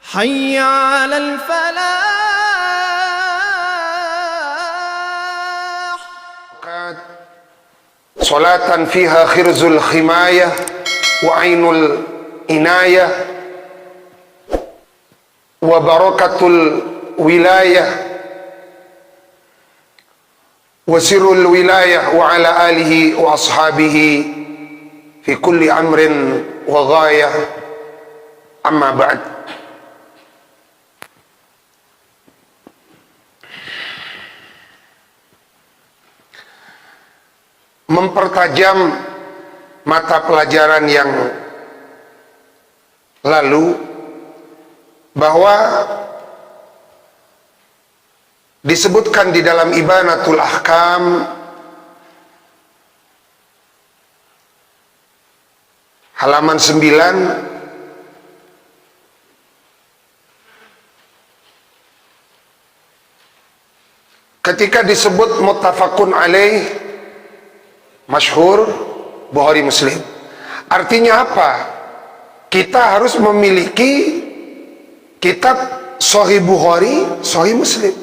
حي على الفلاح. صلاة فيها خرز الخماية وعين العناية وبركة الولاية وسر الولاية وعلى آله وأصحابه في كل أمر وغاية. أما بعد. Mempertajam mata pelajaran yang lalu bahwa disebutkan di dalam Ibanatul Ahkam halaman 9 ketika disebut muttafaqun alaih masyhur Bukhari Muslim. Artinya apa? Kita harus memiliki kitab Sahih Bukhari, Sahih Muslim.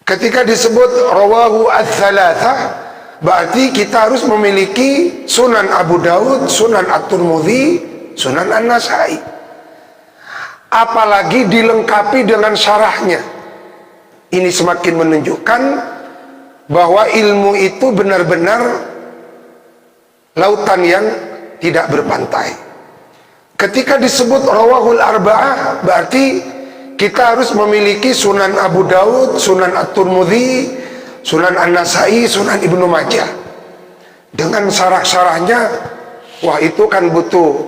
Ketika disebut rawahu ats-tsalatsah, berarti kita harus memiliki Sunan Abu Daud, Sunan At-Tirmidzi, Sunan An-Nasa'i. Apalagi dilengkapi dengan syarahnya. Ini semakin menunjukkan bahwa ilmu itu benar-benar lautan yang tidak berpantai. Ketika disebut rawahul arba'ah, berarti kita harus memiliki Sunan Abu Daud, Sunan At-Tirmidzi, Sunan An-Nasa'i, Sunan Ibnu Majah. Dengan syarah-syarahnya, wah itu kan butuh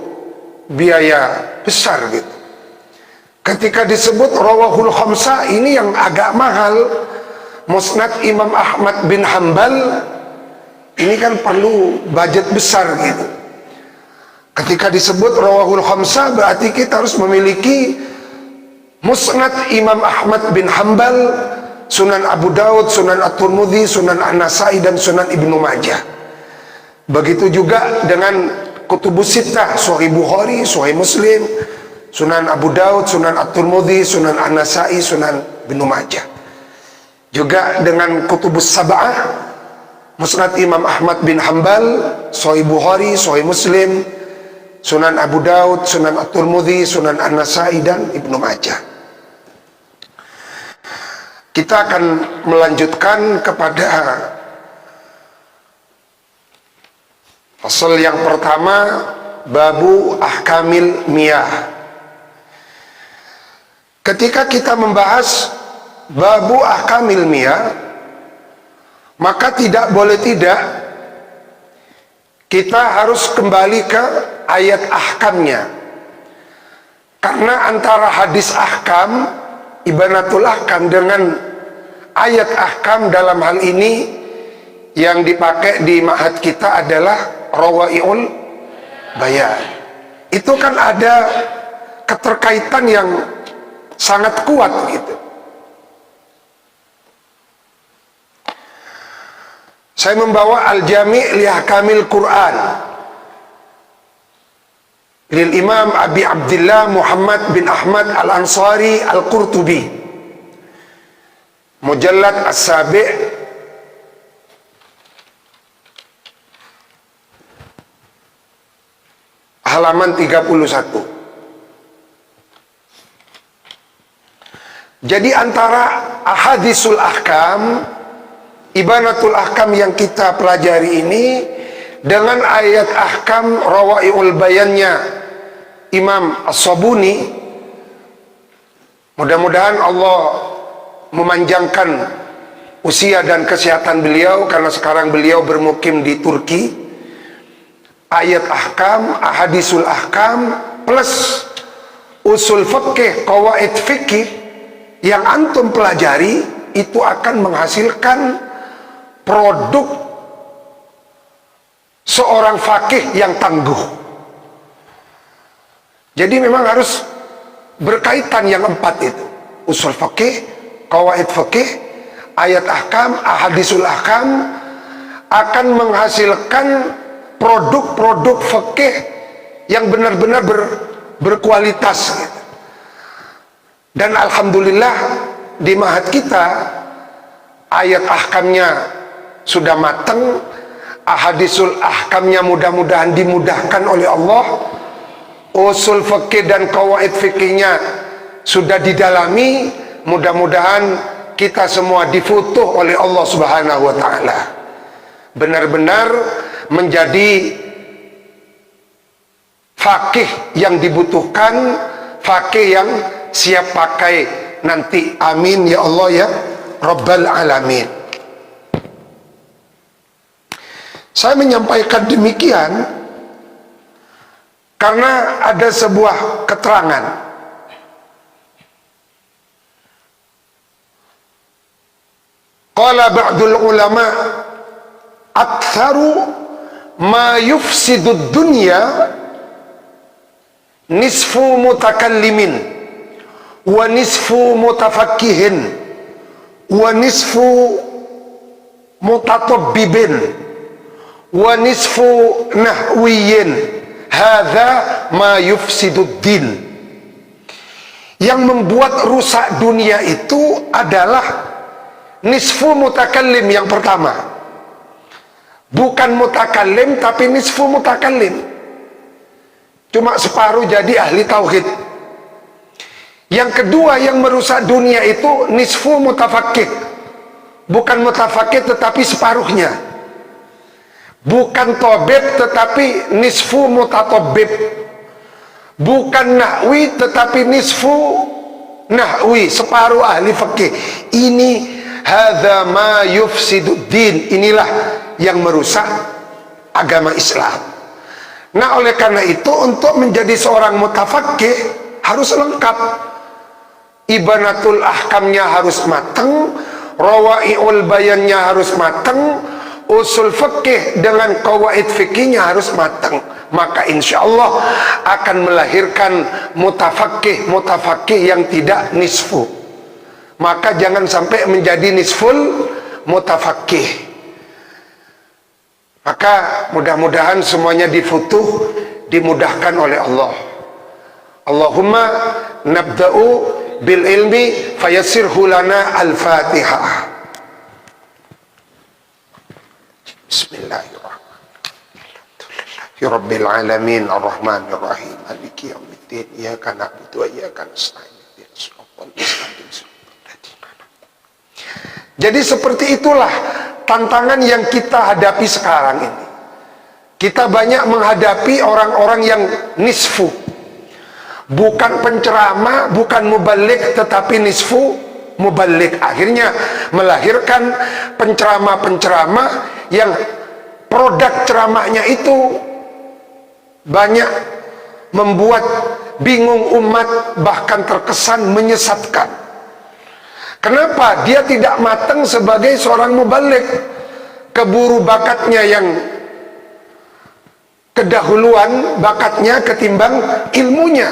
biaya besar gitu. Ketika disebut rawahul khamsah, ini yang agak mahal. Musnad Imam Ahmad bin Hanbal, ini kan perlu budget besar gitu. Ketika disebut rawahul khamsah, berarti kita harus memiliki Musnad Imam Ahmad bin Hanbal, Sunan Abu Daud, Sunan At-Tirmidzi, Sunan An-Nasa'i, dan Sunan Ibnu Majah. Begitu juga dengan Kutubus Sittah, Sahih Bukhari, Sahih Muslim, Sunan Abu Daud, Sunan At-Tirmidzi, Sunan An-Nasa'i, Sunan Ibnu Majah. Juga dengan Kutubus Sab'ah, Musnad Imam Ahmad bin Hanbal, Sahih Bukhari, Sahih Muslim, Sunan Abu Daud, Sunan At-Tirmidzi, Sunan An-Nasa'i, dan Ibnu Majah. Kita akan melanjutkan kepada fasal yang pertama, Babu Ahkamil Miyah. Ketika kita membahas Babu Ahkamil Miyah, maka tidak boleh tidak kita harus kembali ke ayat ahkamnya. Karena antara hadis ahkam, Ibanatul Ahkam, dengan ayat ahkam dalam hal ini yang dipakai di ma'had kita adalah Rawai'ul Bayan. Itu kan ada keterkaitan yang sangat kuat gitu. Saya membawa Al-Jami' li Ahkamil Quran lil Imam Abi Abdullah Muhammad bin Ahmad Al-Ansari Al-Qurtubi, Mujallad As-Sabi', halaman 31. Jadi antara ahadisul ahkam, Ibanatul Ahkam yang kita pelajari ini, dengan ayat ahkam Rawai'ul Bayannya Imam As-Sabuni, mudah-mudahan Allah memanjangkan usia dan kesehatan beliau, karena sekarang beliau bermukim di Turki. Ayat ahkam, ahadisul ahkam, plus usul fikih, qawaid fikih yang antum pelajari, itu akan menghasilkan produk seorang fakih yang tangguh. Jadi memang harus berkaitan yang empat itu: usul fikih, qawaid fikih, ayat ahkam, ahadisul ahkam, akan menghasilkan produk-produk fikih yang benar-benar berkualitas gitu. Dan alhamdulillah di mahat kita ayat ahkamnya sudah matang, ahadisul ahkamnya mudah-mudahan dimudahkan oleh Allah, usul fikih dan qawaid fikihnya sudah didalami, mudah-mudahan kita semua difutuh oleh Allah Subhanahu wa taala, benar-benar menjadi fakih yang dibutuhkan, fakih yang siap pakai nanti. Amin ya Allah ya Rabbal Alamin. Saya menyampaikan demikian karena ada sebuah keterangan qala ba'dul ulama aktsaru ma yufsidud dunya nisfu mutakallimin wa nisfu mutafakkihin wa nisfu mutatabbibin wa nisfu nahwiyin, hadza ma yufsidud din. Yang membuat rusak dunia itu adalah nisfu mutakallim yang pertama, bukan mutakallim tapi nisfu mutakallim, cuma separuh jadi ahli tauhid. Yang kedua yang merusak dunia itu nisfu mutafakkih, bukan mutafakkih tetapi separuhnya, bukan tobib tetapi nisfu mutatabbib, bukan nahwi tetapi nisfu nahwi, separuh ahli fikih. Ini hadza ma yufsidud din, inilah yang merusak agama Islam. Nah, oleh karena itu untuk menjadi seorang mutafakkih harus lengkap. Ibanatul ahkamnya harus matang, rawaiul bayannya harus matang, usul fikih dengan qawaid fikihnya harus matang. Maka insya Allah akan melahirkan mutafakih yang tidak nisfu. Maka jangan sampai menjadi nisful mutafakih. Maka mudah-mudahan semuanya difutuh, dimudahkan oleh Allah. Allahumma nabda'u bil ilmi fayassirhu lana. Al-Fatihah. Bismillahirrahmanirrahim. Rabbil alamin arrahmanir rahim maliki yaumiddin iyyaka na'budu wa iyyaka nasta'in ihdinas siratal mustaqim. Jadi seperti itulah tantangan yang kita hadapi sekarang ini. Kita banyak menghadapi orang-orang yang nisfu, bukan penceramah, bukan mubalik, tetapi nisfu mubalik. Akhirnya melahirkan penceramah-penceramah yang produk ceramahnya itu banyak membuat bingung umat, bahkan terkesan menyesatkan. Kenapa? Dia tidak matang sebagai seorang mubalik, keburu bakatnya yang kedahuluan bakatnya ketimbang ilmunya.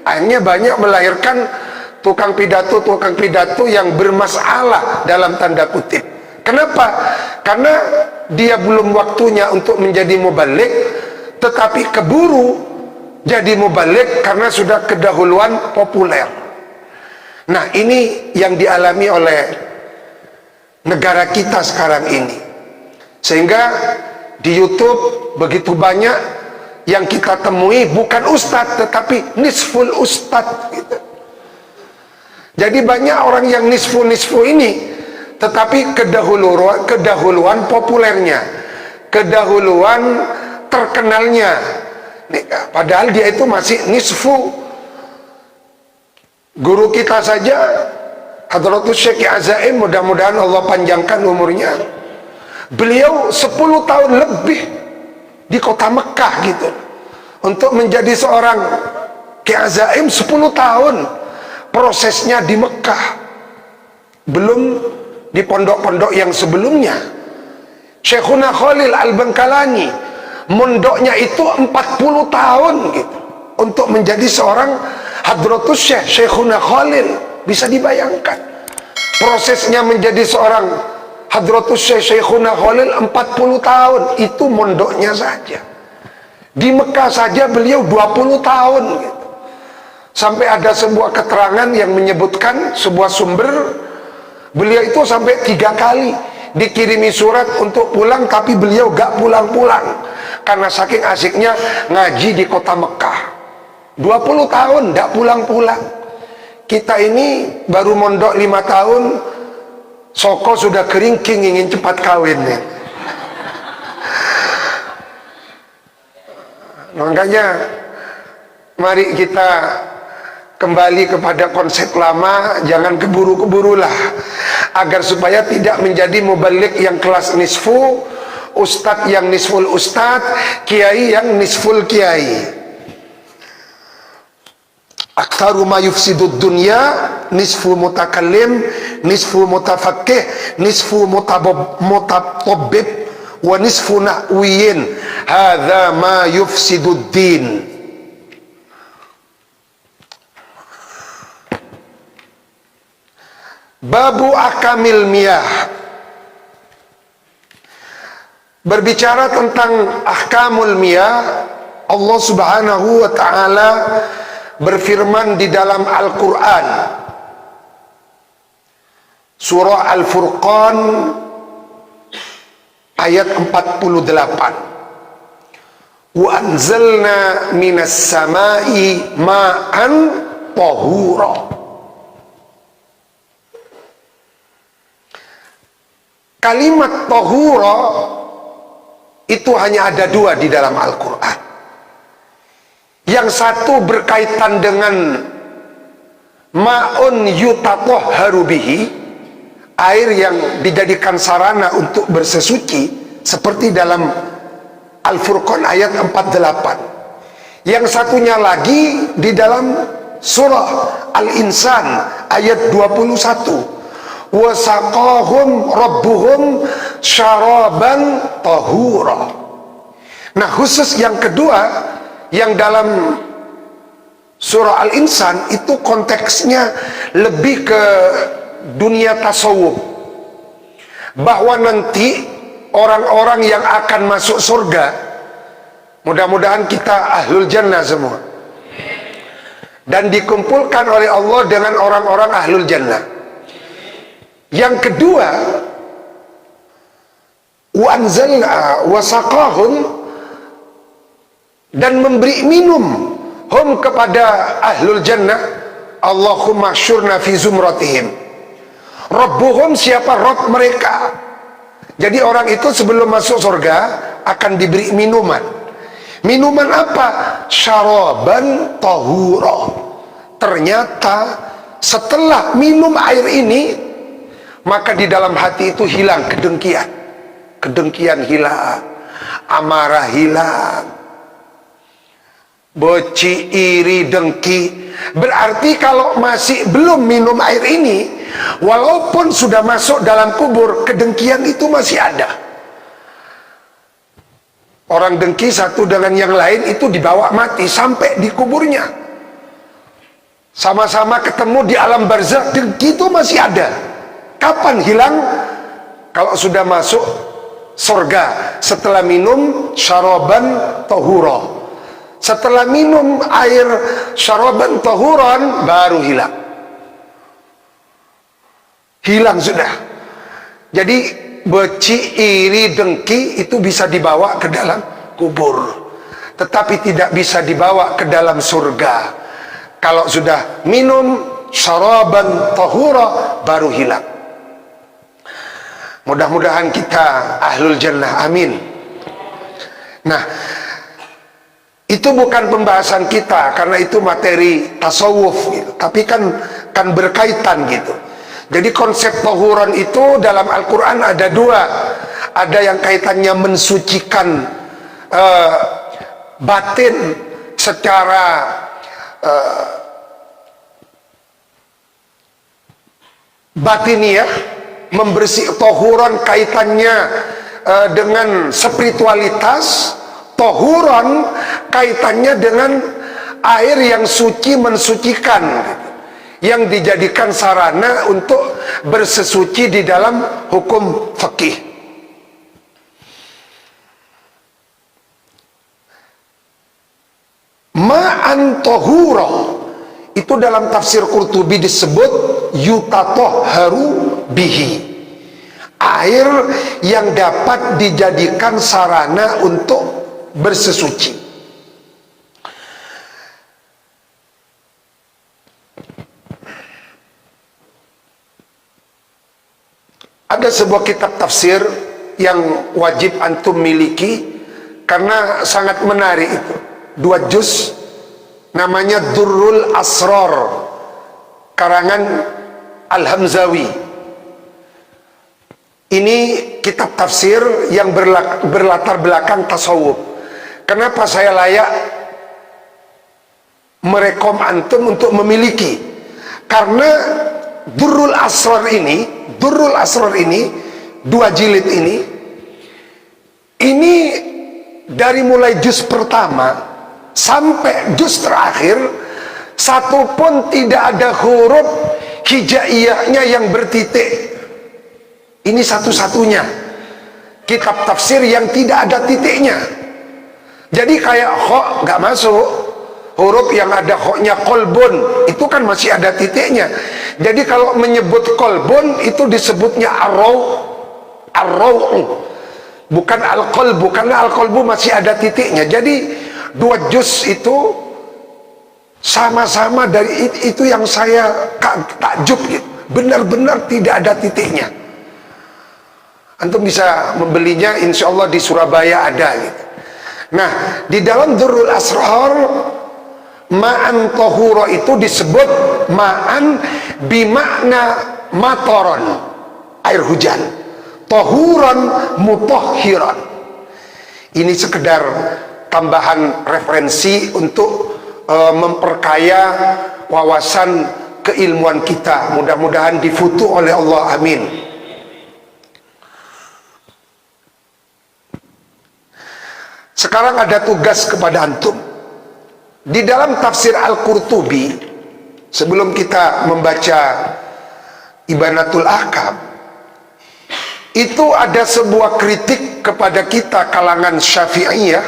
Akhirnya banyak melahirkan tukang pidato yang bermasalah dalam tanda kutip. Kenapa? Karena dia belum waktunya untuk menjadi mubalik, tetapi keburu jadi mubalik karena sudah kedahuluan populer. Nah, ini yang dialami oleh negara kita sekarang ini. Sehingga di YouTube begitu banyak yang kita temui bukan ustadz tetapi nisful ustadz gitu. Jadi banyak orang yang nisfu ini, tetapi kedahuluan populernya, kedahuluan terkenalnya. Padahal dia itu masih nisfu. Guru kita saja Hadratus Syekh Azaim, mudah-mudahan Allah panjangkan umurnya, beliau 10 tahun lebih di kota Mekah gitu untuk menjadi seorang Syekh Azaim. 10 tahun prosesnya di Mekah, belum di pondok-pondok yang sebelumnya. Syekhuna Khalil Al-Bangkalani mondoknya itu 40 tahun gitu untuk menjadi seorang Hadratus Syekh Syekhuna Khalil. Bisa dibayangkan prosesnya menjadi seorang Hadratus Syekh Syekhuna Khalil 40 tahun. Itu mondoknya saja. Di Mekah saja beliau 20 tahun gitu. Sampai ada sebuah keterangan yang menyebutkan sebuah sumber, beliau itu sampai 3 kali dikirimi surat untuk pulang, tapi beliau gak pulang-pulang karena saking asiknya ngaji di kota Mekah. 20 tahun gak pulang-pulang. Kita ini baru mondok 5 tahun, soko sudah keringking, ingin cepat kawin ya. Makanya mari kita kembali kepada konsep lama, jangan keburu-keburulah, agar supaya tidak menjadi mubalik yang kelas nisfu, ustadz yang nisful ustadz, kiai yang nisful kiai. Aktsaru ma yufsidud dunya nisfu mutakallim, nisfu mutafakkih, nisfu mutatabbib, wa nisfu nahwiyin. Hadza ma yufsidud din. Babu akamil miyah, berbicara tentang ahkamul miyah. Allah subhanahu wa ta'ala berfirman di dalam Al-Quran, surah Al-Furqan ayat 48, wa anzalna minas samai ma'an tahura. Kalimat tahura itu hanya ada 2 di dalam Al-Quran. Yang satu berkaitan dengan ma'un yutatahharu bihi, air yang dijadikan sarana untuk bersesuci, seperti dalam Al-Furqan ayat 48. Yang satunya lagi di dalam surah Al-Insan ayat 21. Wasaqahum rabbuhum syaraban tahura. Nah, khusus yang kedua yang dalam surah Al-Insan itu konteksnya lebih ke dunia tasawuf, bahwa nanti orang-orang yang akan masuk surga, mudah-mudahan kita ahlul jannah semua, dan dikumpulkan oleh Allah dengan orang-orang ahlul jannah. Yang kedua, wa anzalna wasaqahum, dan memberi minum hum kepada ahlul jannah. Allahumma syurna fi zumratihim. Rabbuhum, siapa Rabb mereka. Jadi orang itu sebelum masuk surga akan diberi minuman. Minuman apa? Syaraban tahura. Ternyata setelah minum air ini, maka di dalam hati itu hilang kedengkian. Kedengkian hilang, amarah hilang, beci, iri, dengki. Berarti kalau masih belum minum air ini, walaupun sudah masuk dalam kubur, kedengkian itu masih ada. Orang dengki satu dengan yang lain itu dibawa mati sampai di kuburnya. Sama-sama ketemu di alam barzakh, dengki itu masih ada. Kapan hilang? Kalau sudah masuk surga, setelah minum syaraban tahura. Setelah minum air syaraban tahuran, baru hilang. Hilang sudah. Jadi beci, iri, dengki itu bisa dibawa ke dalam kubur, tetapi tidak bisa dibawa ke dalam surga. Kalau sudah minum syaraban tahura, baru hilang. Mudah-mudahan kita ahlul jannah, amin. Nah, itu bukan pembahasan kita karena itu materi tasawuf gitu. Tapi kan berkaitan gitu. Jadi konsep tahuran itu dalam Al-Quran ada 2. Ada yang kaitannya mensucikan batin secara batiniyah, membersih. Tahuran kaitannya dengan spiritualitas. Tahuran kaitannya dengan air yang suci, mensucikan, yang dijadikan sarana untuk bersesuci di dalam hukum fikih. Ma'an tahura itu dalam tafsir Qurtubi disebut yutatoharu bihi, air yang dapat dijadikan sarana untuk bersesuci. Ada sebuah kitab tafsir yang wajib antum miliki karena sangat menarik itu. 2 juz, namanya Durrul Asrar, karangan Al-Hamzawi. Ini kitab tafsir yang berlatar belakang tasawuf. Kenapa saya layak merekom antum untuk memiliki? Karena Durrul Asrar ini 2 jilid ini dari mulai juz pertama sampai juz terakhir, satupun tidak ada huruf hijaiyahnya yang bertitik. Ini satu-satunya kitab tafsir yang tidak ada titiknya. Jadi kayak kho nggak masuk, huruf yang ada khoknya kolbun itu kan masih ada titiknya. Jadi kalau menyebut kolbun itu disebutnya arrau, bukan al-qalbu, karena al-qalbu masih ada titiknya. Jadi 2 juz itu sama-sama dari itu yang saya takjub gitu. Benar-benar tidak ada titiknya. Antum bisa membelinya, insya Allah di Surabaya ada gitu. Nah, di dalam Durrul Asrar, ma'an tohuro itu disebut ma'an bimakna matoron, air hujan, tohuron mutohiron. Ini sekedar tambahan referensi untuk memperkaya wawasan keilmuan kita. Mudah-mudahan difutu oleh Allah, amin. Sekarang ada tugas kepada antum. Di dalam tafsir Al-Qurtubi, sebelum kita membaca Ibanatul Ahkam, itu ada sebuah kritik kepada kita kalangan Syafi'iyah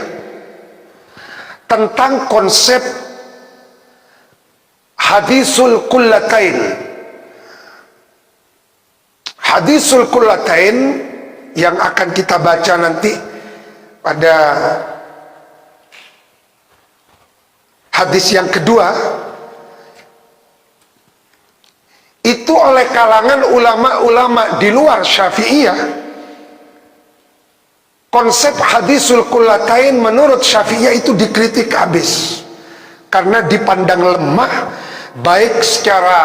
tentang konsep hadisul kullatain. Hadisul kullatain yang akan kita baca nanti pada hadis yang kedua, itu oleh kalangan ulama-ulama di luar Syafi'iyah, konsep hadisul kullatain menurut Syafi'iyah itu dikritik habis karena dipandang lemah baik secara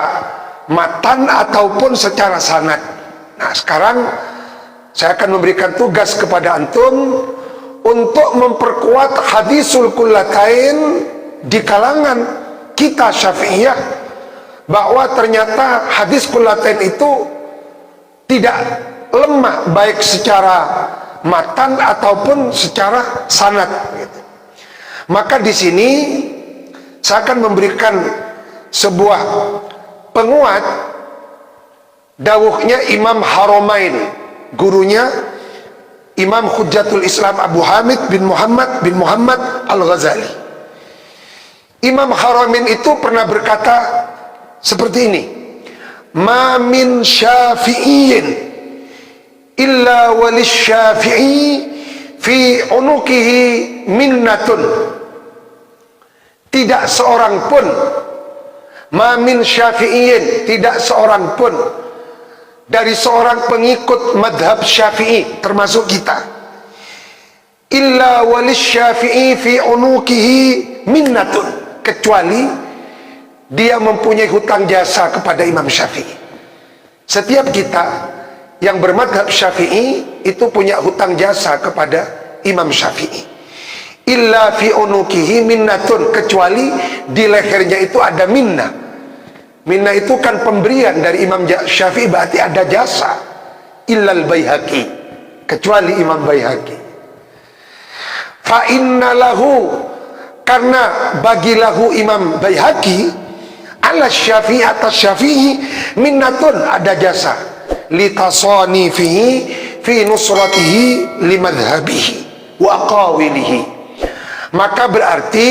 matan ataupun secara sanad. Nah, sekarang saya akan memberikan tugas kepada antum untuk memperkuat hadisul kullatain di kalangan kita Syafi'iyah, bahwa ternyata hadis kullatain itu tidak lemah baik secara matan ataupun secara sanad gitu. Maka di sini saya akan memberikan sebuah penguat dawuhnya Imam Haramain, gurunya Imam Hujjatul Islam Abu Hamid bin Muhammad Al-Ghazali. Imam Haramain itu pernah berkata seperti ini: ma min syafi'iyyin illa walis syafi'i fi unukihi minnatun. Tidak seorang pun, ma min syafi'iyyin, tidak seorang pun dari seorang pengikut madhab Syafi'i termasuk kita, illa walis syafi'i fi unukihi minnatun, kecuali dia mempunyai hutang jasa kepada Imam Syafi'i. Setiap kita yang bermadhab Syafi'i itu punya hutang jasa kepada Imam Syafi'i. Illa fi unukihi minnatun, kecuali di lehernya itu ada minnah. Minnah itu kan pemberian dari Imam Syafi'i, berarti ada jasa. Illal Baihaqi, kecuali Imam Baihaqi. Fa inna lahu, karena bagi lahu Imam Baihaqi, ala Syafi'i, atas Syafi'i minnatun, ada jasa. Litasani fihi fi nusratihi limadhabihi wa qawilihi. Maka berarti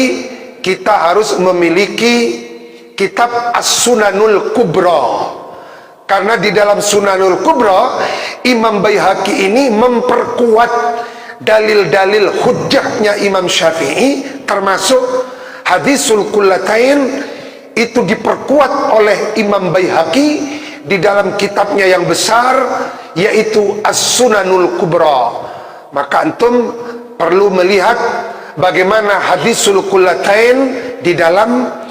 kita harus memiliki kitab As-Sunanul Kubra. Karena di dalam Sunanul Kubra, Imam Baihaqi ini memperkuat dalil-dalil hujjahnya Imam Syafi'i, termasuk hadisul kullatain itu diperkuat oleh Imam Baihaqi di dalam kitabnya yang besar, yaitu As-Sunanul Kubra. Maka antum perlu melihat bagaimana hadisul kullatain di dalam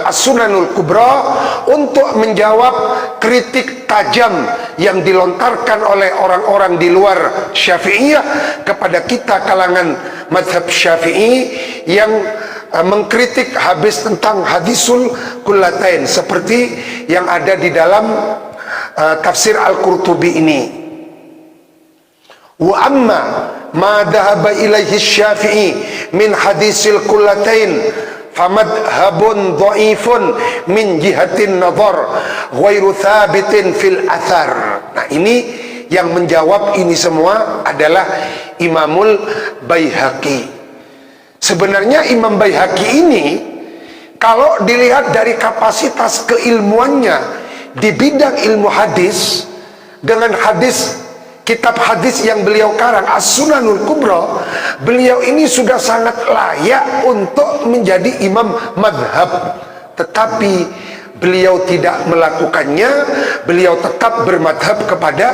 As-Sunanul Kubra untuk menjawab kritik tajam yang dilontarkan oleh orang-orang di luar Syafi'iyah kepada kita kalangan mazhab Syafi'i yang mengkritik habis tentang hadisul kullatain, seperti yang ada di dalam tafsir Al-Qurtubi ini. Wa amma ma dhahaba ilaihi Syafi'i min hadisil kullatain famadhabun dhaifun min jihatin nazar ghairu thabitin fil athar. Nah, ini yang menjawab ini semua adalah Imamul Baihaqi. Sebenarnya Imam Baihaqi ini, kalau dilihat dari kapasitas keilmuannya di bidang ilmu hadis, dengan hadis, kitab hadis yang beliau karang As-Sunanul Kubra, beliau ini sudah sangat layak untuk menjadi imam madhab. Tetapi beliau tidak melakukannya. Beliau tetap bermadhab kepada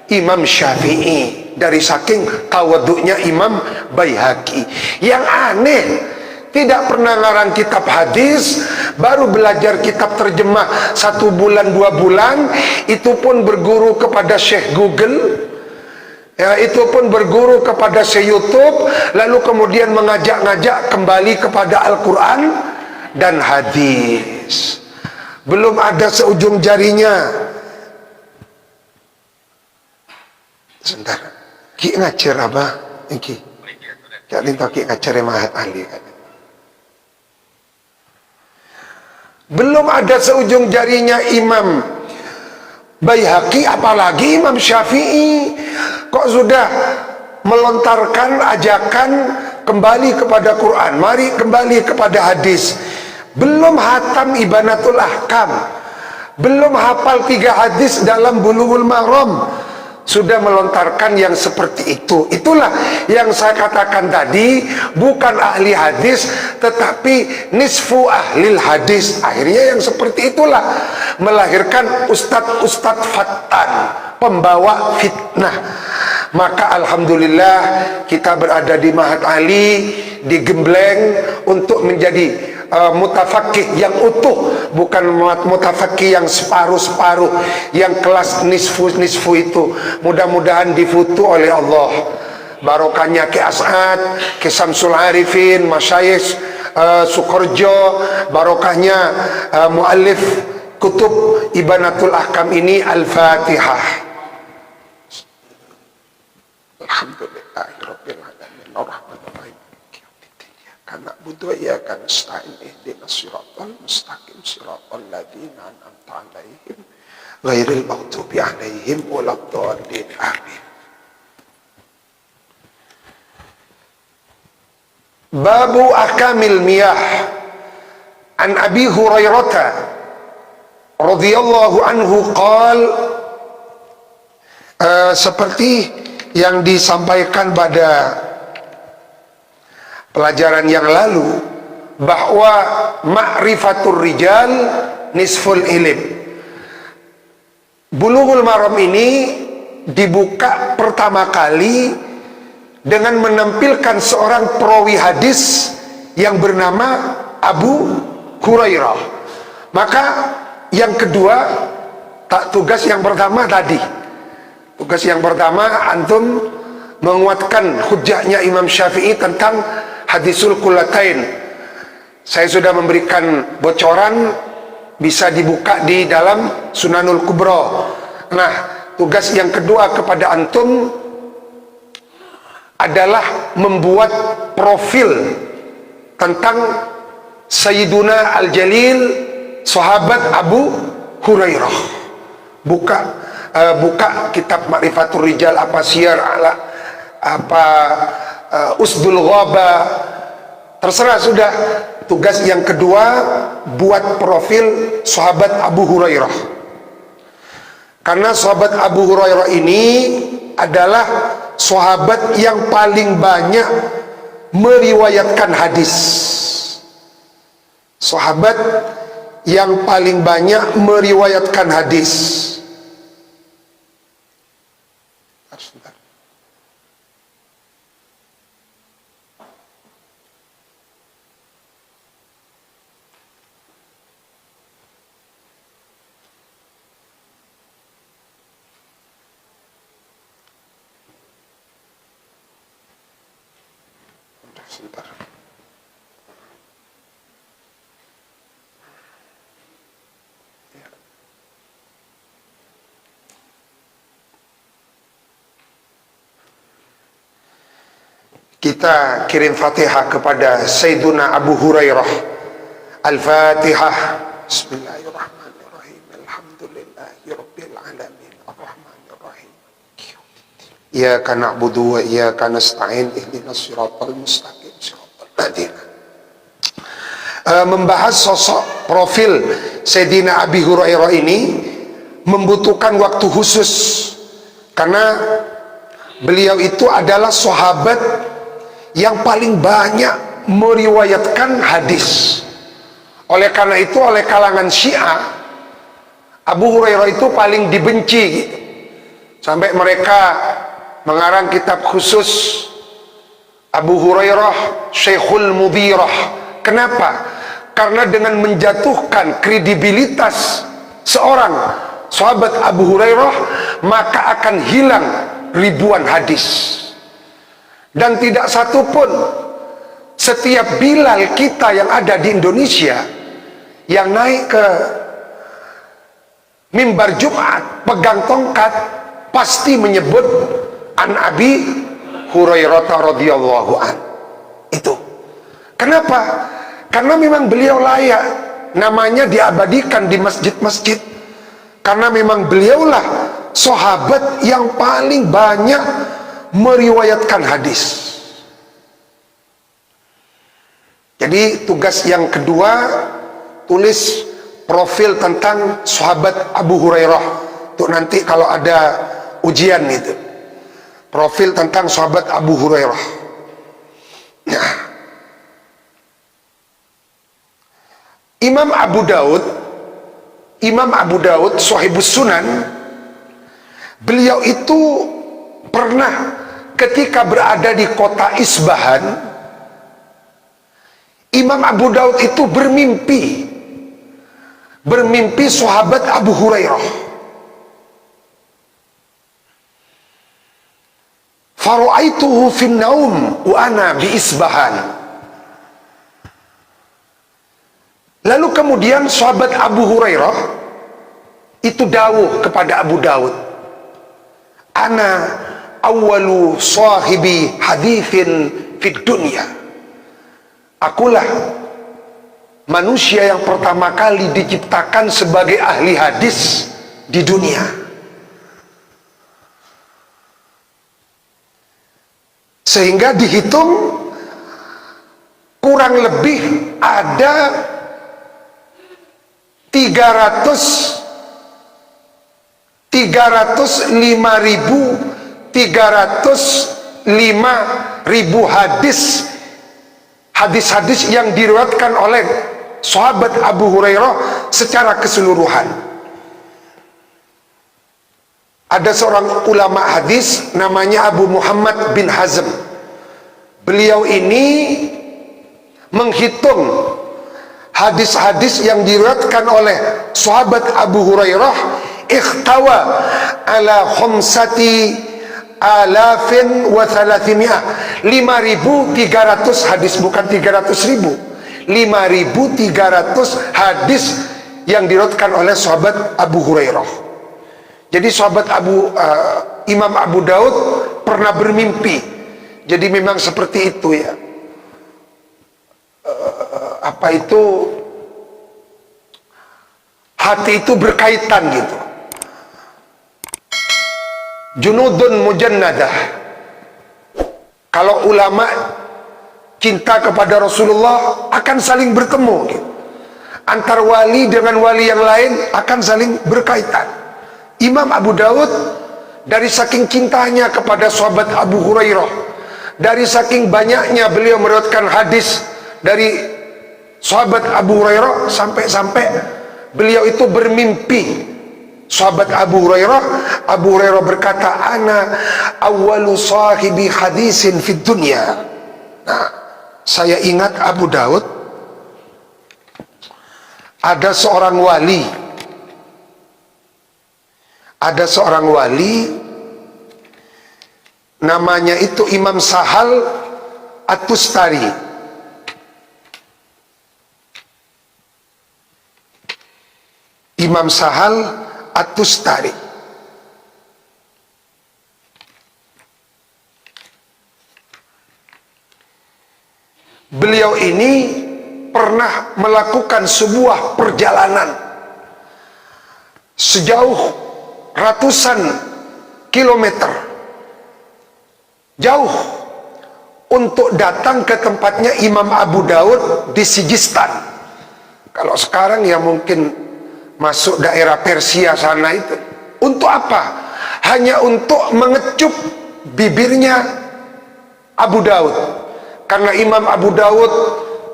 Imam Syafi'i dari saking tawaduknya Imam Baihaqi. Yang aneh, tidak pernah ngarang kitab hadis, baru belajar kitab terjemah 1 bulan 2 bulan, itu pun berguru kepada Syekh Google, ya, itu pun berguru kepada Syekh YouTube, lalu kemudian mengajak-ngajak kembali kepada Al-Quran dan hadis. Belum ada seujung jarinya. Sebentar, ki ngajar apa? Iki, kak linta ki ngajar mahat ahli. Belum ada seujung jarinya Imam Baihaqi, apalagi Imam Syafi'i. Kok sudah melontarkan ajakan kembali kepada Quran, mari kembali kepada hadis. Belum hatam Ibanatul Ahkam, belum hafal 3 hadis dalam Bulughul Maram, sudah melontarkan yang seperti itu. Itulah yang saya katakan tadi, bukan ahli hadis, tetapi nisfu ahlil hadis. Akhirnya yang seperti itulah melahirkan ustadz-ustadz fattan, pembawa fitnah. Maka alhamdulillah kita berada di Mahat Ali, digembleng untuk menjadi mutafakih yang utuh, bukan mutafakih yang separuh-separuh, yang kelas nisfu-nisfu itu. Mudah-mudahan difutu oleh Allah. Barokahnya Ki As'ad, Ki Samsul Arifin, Masyayikh Sukorjo, barokahnya muallif kutub Ibanatul Ahkam ini. Al-Fatihah. Alhamdulillahirabbil alamin arrahmanir rahim karena butuh ya kan stain ihdinas siratal mustaqim siratal ladzina an'amta 'alaihim ghairil maghdubi 'alaihim waladdallin amin. Babu ahkamil miyah. An Abi Hurairah radhiyallahu anhu qala, seperti yang disampaikan pada pelajaran yang lalu, bahwa ma'rifatur rijal nisful ilm. Bulughul Maram ini dibuka pertama kali dengan menampilkan seorang perawi hadis yang bernama Abu Hurairah. Maka yang kedua, tugas yang pertama tadi, tugas yang pertama antum menguatkan hujahnya Imam Syafi'i tentang hadisul kullatain. Saya sudah memberikan bocoran, bisa dibuka di dalam Sunanul Kubra. Nah, tugas yang kedua kepada antum adalah membuat profil tentang Sayyiduna Al-Jalil, sahabat Abu Hurairah. Buka kitab Ma'rifatul Rijal, apa Syiar ala, apa Usdul Ghaba, terserah sudah. tugas yang kedua, buat profil sahabat Abu Hurairah. Karena sahabat Abu Hurairah ini adalah sahabat yang paling banyak meriwayatkan hadis. Sahabat yang paling banyak meriwayatkan hadis. Sebentar. Sebentar. Kita kirim Fatihah kepada Sayyiduna Abu Hurairah. Al-Fatihah. Bismillahirrahmanirrahim. Alhamdulillahirabbil alamin. Arrahmanirrahim. Iyyaka na'budu wa iyyaka nasta'in. Ihdinas siratal mustaqim. Siratal ladzina. Membahas sosok profil Sayyidina Abi Hurairah ini membutuhkan waktu khusus, karena beliau itu adalah sahabat yang paling banyak meriwayatkan hadis. Oleh karena itu, oleh kalangan Syiah, Abu Hurairah itu paling dibenci gitu. Sampai mereka mengarang kitab khusus Abu Hurairah Syekhul Mudhirah. Kenapa? Karena dengan menjatuhkan kredibilitas seorang sahabat Abu Hurairah, maka akan hilang ribuan hadis. Dan tidak satu pun setiap Bilal kita yang ada di Indonesia yang naik ke mimbar Jumat pegang tongkat pasti menyebut an Abi Hurairah radhiyallahu an. Itu kenapa? Karena memang beliau layak namanya diabadikan di masjid-masjid, karena memang beliaulah sahabat yang paling banyak meriwayatkan hadis. Jadi tugas yang kedua, tulis profil tentang sahabat Abu Hurairah. Untuk nanti kalau ada ujian itu, profil tentang sahabat Abu Hurairah. Nah, Imam Abu Daud Shahibus Sunan, beliau itu pernah ketika berada di kota Isbahan, Imam Abu Daud itu bermimpi sahabat Abu Hurairah. Fara'aituhu fin naum wa ana bi Isbahan. Lalu kemudian sahabat Abu Hurairah itu dawuh kepada Abu Daud, ana awalu sahibi hadithin fid dunya. Akulah manusia yang pertama kali diciptakan sebagai ahli hadis di dunia. Sehingga dihitung kurang lebih ada 305.305 hadis yang diriwayatkan oleh sahabat Abu Hurairah secara keseluruhan. Ada seorang ulama hadis namanya Abu Muhammad bin Hazm. Beliau ini menghitung hadis-hadis yang diriwayatkan oleh sahabat Abu Hurairah, ikhtawa ala khamsati alafin wa thalathimiyah, 5.300 hadis, bukan 300.000, 5.300 hadis yang diriwayatkan oleh sahabat Abu Hurairah. Jadi sahabat Imam Abu Daud pernah bermimpi. Jadi memang seperti itu ya. Apa itu, hati itu berkaitan gitu. Junudun mujannadah. Kalau ulama cinta kepada Rasulullah akan saling bertemu gitu. Antar wali dengan wali yang lain akan saling berkaitan. Imam Abu Dawud dari saking cintanya kepada sahabat Abu Hurairah, dari saking banyaknya beliau meriwayatkan hadis dari sahabat Abu Hurairah, sampai-sampai beliau itu bermimpi sahabat Abu Hurairah berkata, ana awwalu sahibi hadisin fid dunya. Nah, saya ingat Abu Daud, ada seorang wali namanya itu Imam Sahal At-Tustari. Imam Sahal At-Tustari. Beliau ini pernah melakukan sebuah perjalanan sejauh ratusan kilometer, jauh, untuk datang ke tempatnya Imam Abu Daud di Sijistan. Kalau sekarang ya mungkin masuk daerah Persia sana itu. Untuk apa? Hanya untuk mengecup bibirnya Abu Daud. Karena Imam Abu Daud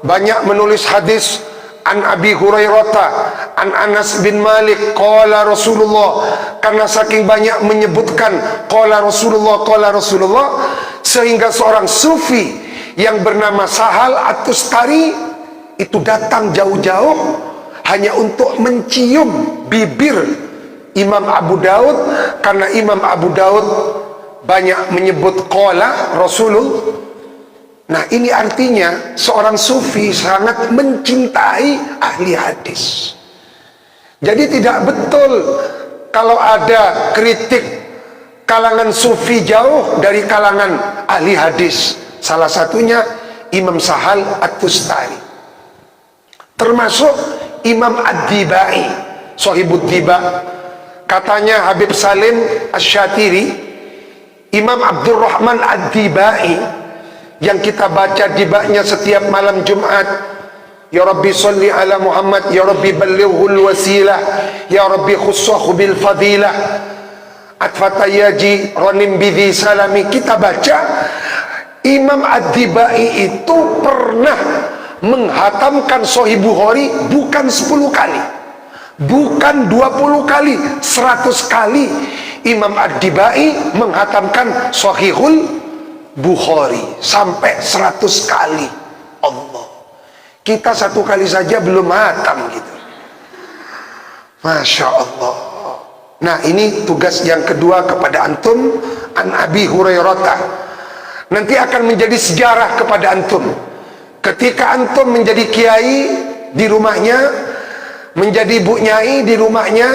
banyak menulis hadis an Abi Hurairah, an Anas bin Malik, qala Rasulullah. Karena saking banyak menyebutkan qala Rasulullah, sehingga seorang sufi yang bernama Sahal At-Tustari itu datang jauh-jauh hanya untuk mencium bibir Imam Abu Daud. Karena Imam Abu Daud banyak menyebut qala Rasulullah. Nah, ini artinya seorang sufi sangat mencintai ahli hadis. Jadi tidak betul kalau ada kritik kalangan sufi jauh dari kalangan ahli hadis. Salah satunya Imam Sahal At-Tustari, termasuk Imam Ad-Dibai, Shahibud Diba. Katanya Habib Salim Asy-Syatiri, Imam Abdurrahman Ad-Dibai yang kita baca dibaknya setiap malam Jumat, ya Rabbi salli ala Muhammad, ya Rabbi ballighul wasilah, ya Rabbi khussahu bil fadilah, atfatayaji ronim bidhi salami. Kita baca Imam Ad-Dibai itu pernah menghatamkan Sahih Bukhari bukan 10 kali, bukan 20 kali, 100 kali Imam Ad-Dibai menghatamkan Sahihul Bukhari sampai 100 kali. Allah, kita 1 kali saja belum hatam gitu. Masya Allah. Nah, ini tugas yang kedua kepada antum, an Abi Hurairah. Nanti akan menjadi sejarah kepada antum. Ketika antum menjadi kiai di rumahnya, menjadi bu nyai di rumahnya,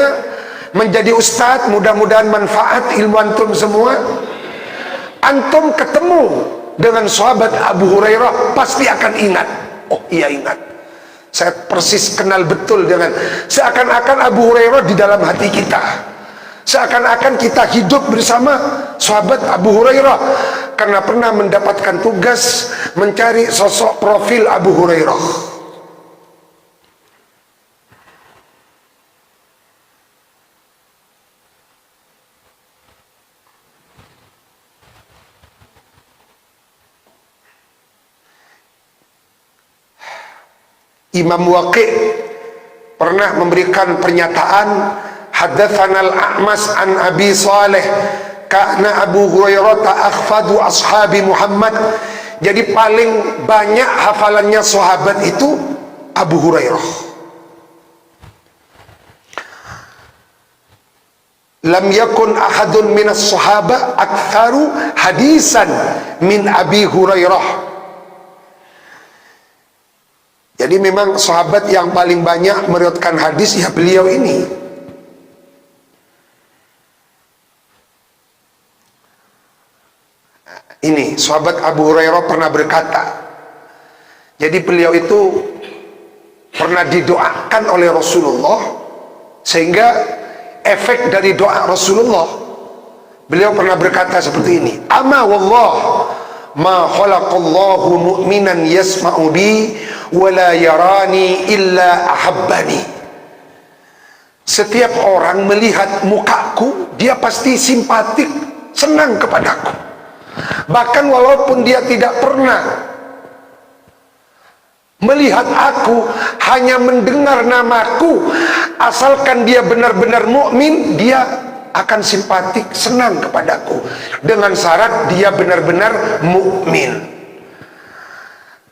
menjadi ustadz, mudah-mudahan manfaat ilmu antum semua. Antum ketemu dengan sahabat Abu Hurairah, pasti akan ingat. Oh iya, ingat, saya persis kenal betul dengan, seakan-akan Abu Hurairah di dalam hati kita, seakan-akan kita hidup bersama sahabat Abu Hurairah, karena pernah mendapatkan tugas mencari sosok profil Abu Hurairah. Imam Waqi' pernah memberikan pernyataan, haddatsanal A'mas an Abi Saleh, kana Abu Hurairah akhfadu ashabi Muhammad. Jadi paling banyak hafalannya sahabat itu Abu Hurairah. Lam yakun ahadun minas sahaba aktsaru hadisan min Abi Hurairah. Jadi memang sahabat yang paling banyak meriwayatkan hadis ya beliau ini. Ini sahabat Abu Hurairah pernah berkata, jadi beliau itu pernah didoakan oleh Rasulullah, sehingga efek dari doa Rasulullah, beliau pernah berkata seperti ini, ama wallah ma khalaqallahu mu'minan yasma'u bi wa la yarani illa ahabbani. Setiap orang melihat mukaku, dia pasti simpatik, senang kepadaku. Bahkan walaupun dia tidak pernah melihat aku, hanya mendengar namaku, asalkan dia benar-benar mukmin, dia akan simpatik, senang kepadaku, dengan syarat dia benar-benar mukmin.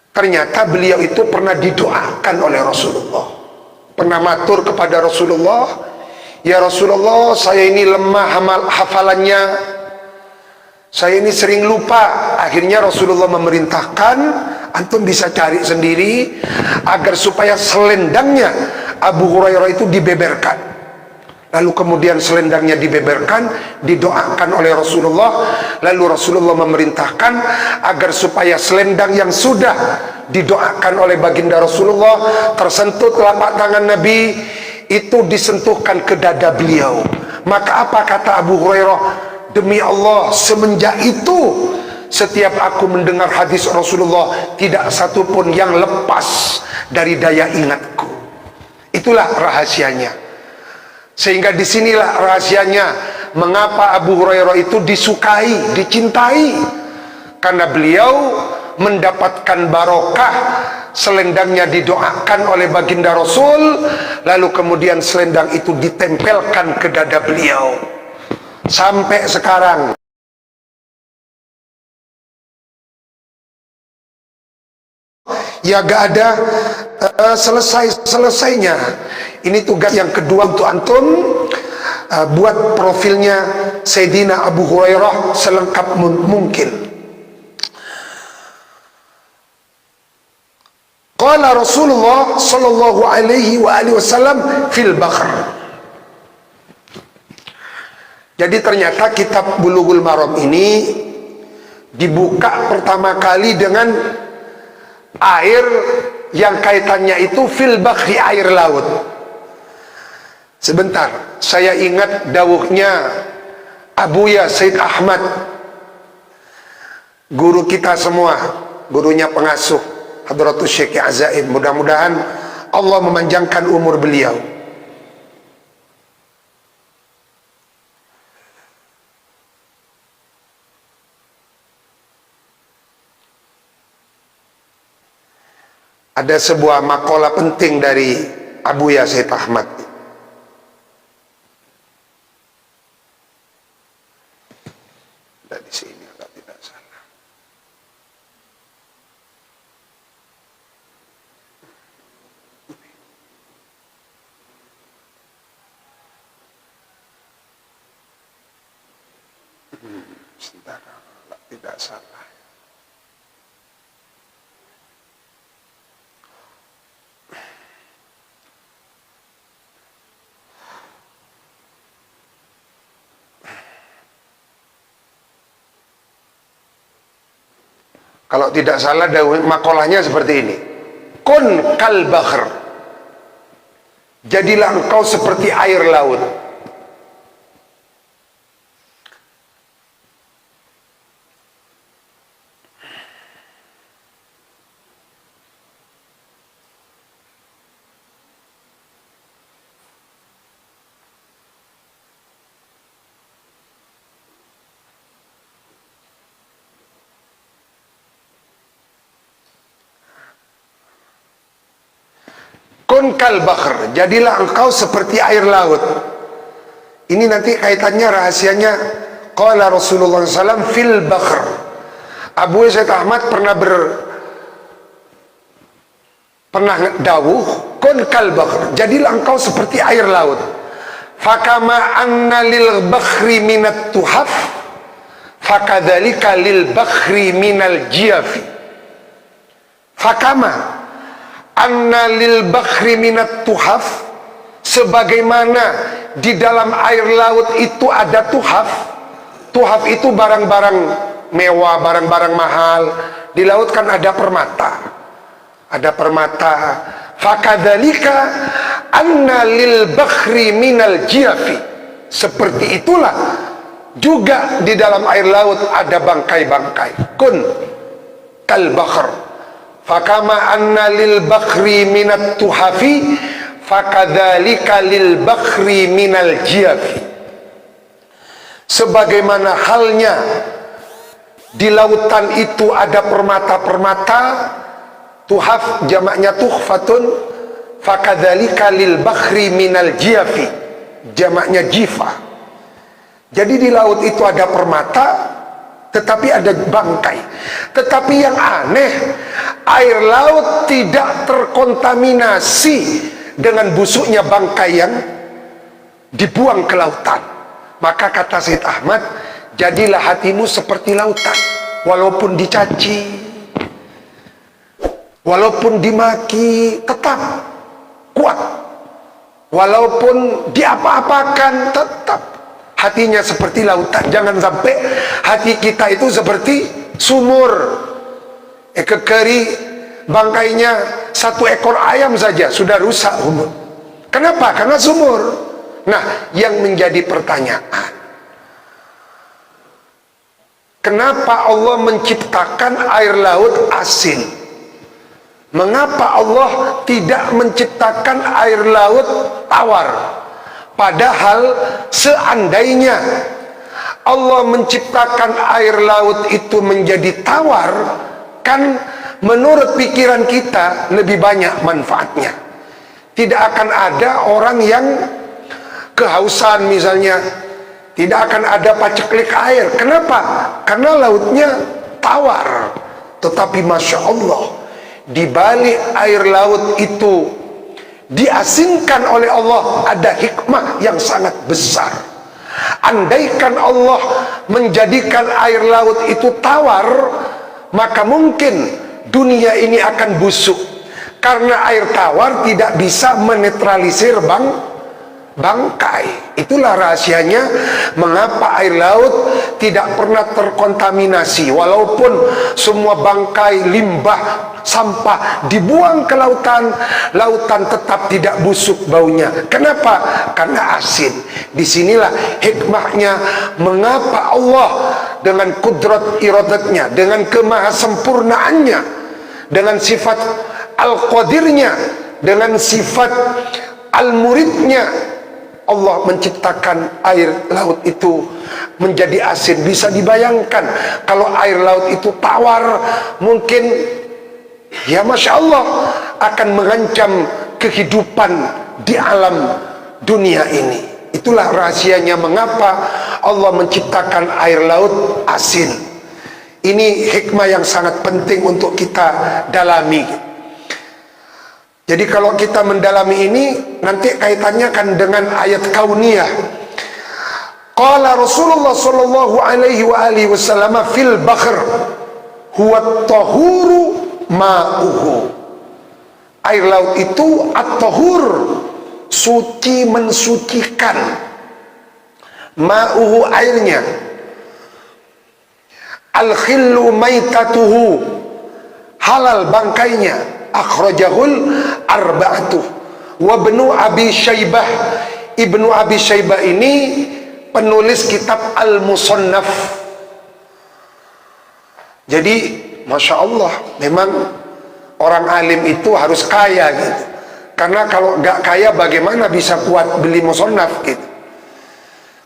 Ternyata beliau itu pernah didoakan oleh Rasulullah. Pernah matur kepada Rasulullah, ya Rasulullah, saya ini lemah hafalannya, saya ini sering lupa. Akhirnya Rasulullah memerintahkan, antum bisa cari sendiri, agar supaya selendangnya Abu Hurairah itu dibeberkan. Lalu kemudian selendangnya dibeberkan, didoakan oleh Rasulullah. Lalu Rasulullah memerintahkan agar supaya selendang yang sudah didoakan oleh baginda Rasulullah tersentuh telapak tangan Nabi, itu disentuhkan ke dada beliau. Maka apa kata Abu Hurairah? Demi Allah, semenjak itu setiap aku mendengar hadis Rasulullah, tidak satu pun yang lepas dari daya ingatku. Itulah rahasianya. Sehingga disinilah rahasianya mengapa Abu Hurairah itu disukai, dicintai, karena beliau mendapatkan barokah. Selendangnya didoakan oleh baginda Rasul, lalu kemudian selendang itu ditempelkan ke dada beliau. Sampai sekarang ya gak ada selesainya. Ini tugas yang kedua untuk antum, buat profilnya Sayyidina Abu Hurairah selengkap mungkin. Qala Rasulullah sallallahu alaihi wa alihi wasallam fil Bakhr. Jadi ternyata kitab Bulughul Maram ini dibuka pertama kali dengan air yang kaitannya itu fil bakhri, air laut. Sebentar, saya ingat dawuhnya Abuya Said Ahmad, guru kita semua, gurunya pengasuh Hadratus Syekh Azaim. Mudah-mudahan Allah memanjangkan umur beliau. Ada sebuah makalah penting dari Abuya Said Ahmad. Ada di sini, kalau tidak salah. Sebentar, kalau tidak salah. Kalau tidak salah makalahnya seperti ini. Kun kal bakhr, jadilah engkau seperti air laut. Kun kal bakhr, jadilah engkau seperti air laut. Ini nanti kaitannya, rahasianya. Qala Rasulullah SAW fil bakhr. Abu Said Ahmad pernah dawuh, kun kal bakhr, jadilah engkau seperti air laut. Fakama anna lil bakhri minat tuhaf, fakadzalika lil bakhri minal jiafi. Fakama anna lil bakhri minat tuhaf, sebagaimana di dalam air laut itu ada tuhaf. Tuhaf itu barang-barang mewah, barang-barang mahal. Di laut kan ada permata, ada permata. Fakadzalika anna lil bakhri minal jiafi, seperti itulah Juga di dalam air laut ada bangkai-bangkai. Kun kal bakhr, fakama anna lil bakhri minat tuhafi, fakadzalika lil bakhri minal jiafi. Sebagaimana halnya di lautan itu ada permata-permata, tuhaf jamaknya tuhfatun, fakadzalika lil bakhri minal jiafi, jamaknya jifa. Jadi di laut itu ada permata, tetapi ada bangkai. Tetapi yang aneh, air laut tidak terkontaminasi dengan busuknya bangkai yang dibuang ke lautan. Maka kata Said Ahmad, jadilah hatimu seperti lautan, walaupun dicaci, walaupun dimaki, tetap kuat. Walaupun diapa-apakan, tetap hatinya seperti lautan. Jangan sampai hati kita itu seperti sumur. Kekeri bangkainya satu ekor ayam saja sudah rusak. Kenapa? Karena sumur. Nah, yang menjadi pertanyaan, kenapa Allah menciptakan air laut asin? Mengapa Allah tidak menciptakan air laut tawar? Padahal seandainya Allah menciptakan air laut itu menjadi tawar, kan menurut pikiran kita lebih banyak manfaatnya. Tidak akan ada orang yang kehausan misalnya, tidak akan ada paceklik air. Kenapa? Karena lautnya tawar. Tetapi Masya Allah, di balik air laut itu diasinkan oleh Allah ada hikmah yang sangat besar. Andaikan Allah menjadikan air laut itu tawar, maka mungkin dunia ini akan busuk, karena air tawar tidak bisa menetralisir bangkai. Itulah rahasianya mengapa air laut tidak pernah terkontaminasi. Walaupun semua bangkai, limbah, sampah dibuang ke lautan, lautan tetap tidak busuk baunya. Kenapa? Karena asin. Disinilah hikmahnya mengapa Allah dengan kudrat iradatnya, dengan kemahasempurnaannya, dengan sifat al-qadirnya, dengan sifat al-muridnya, Allah menciptakan air laut itu menjadi asin. Bisa dibayangkan kalau air laut itu tawar, mungkin ya Masya Allah akan mengancam kehidupan di alam dunia ini. Itulah rahasianya mengapa Allah menciptakan air laut asin. Ini hikmah yang sangat penting untuk kita dalami. Jadi kalau kita mendalami ini, nanti kaitannya kan dengan ayat kauniyah. Qala Rasulullah sallallahu alaihi wasallam fil bakhr huwa tahuru ma'uhu. Air laut itu at-tahur, suci, mensucikan. Ma'uhu, airnya. Al-khillu maitatuhu, halal bangkainya. Akhrajahul arba'atu wa ibnu Abi Syaibah. Ibnu Abi Syaibah ini penulis kitab Al-Musannaf. Jadi Masya Allah, memang orang alim itu harus kaya gitu. Karena kalau gak kaya bagaimana bisa kuat beli musannaf gitu.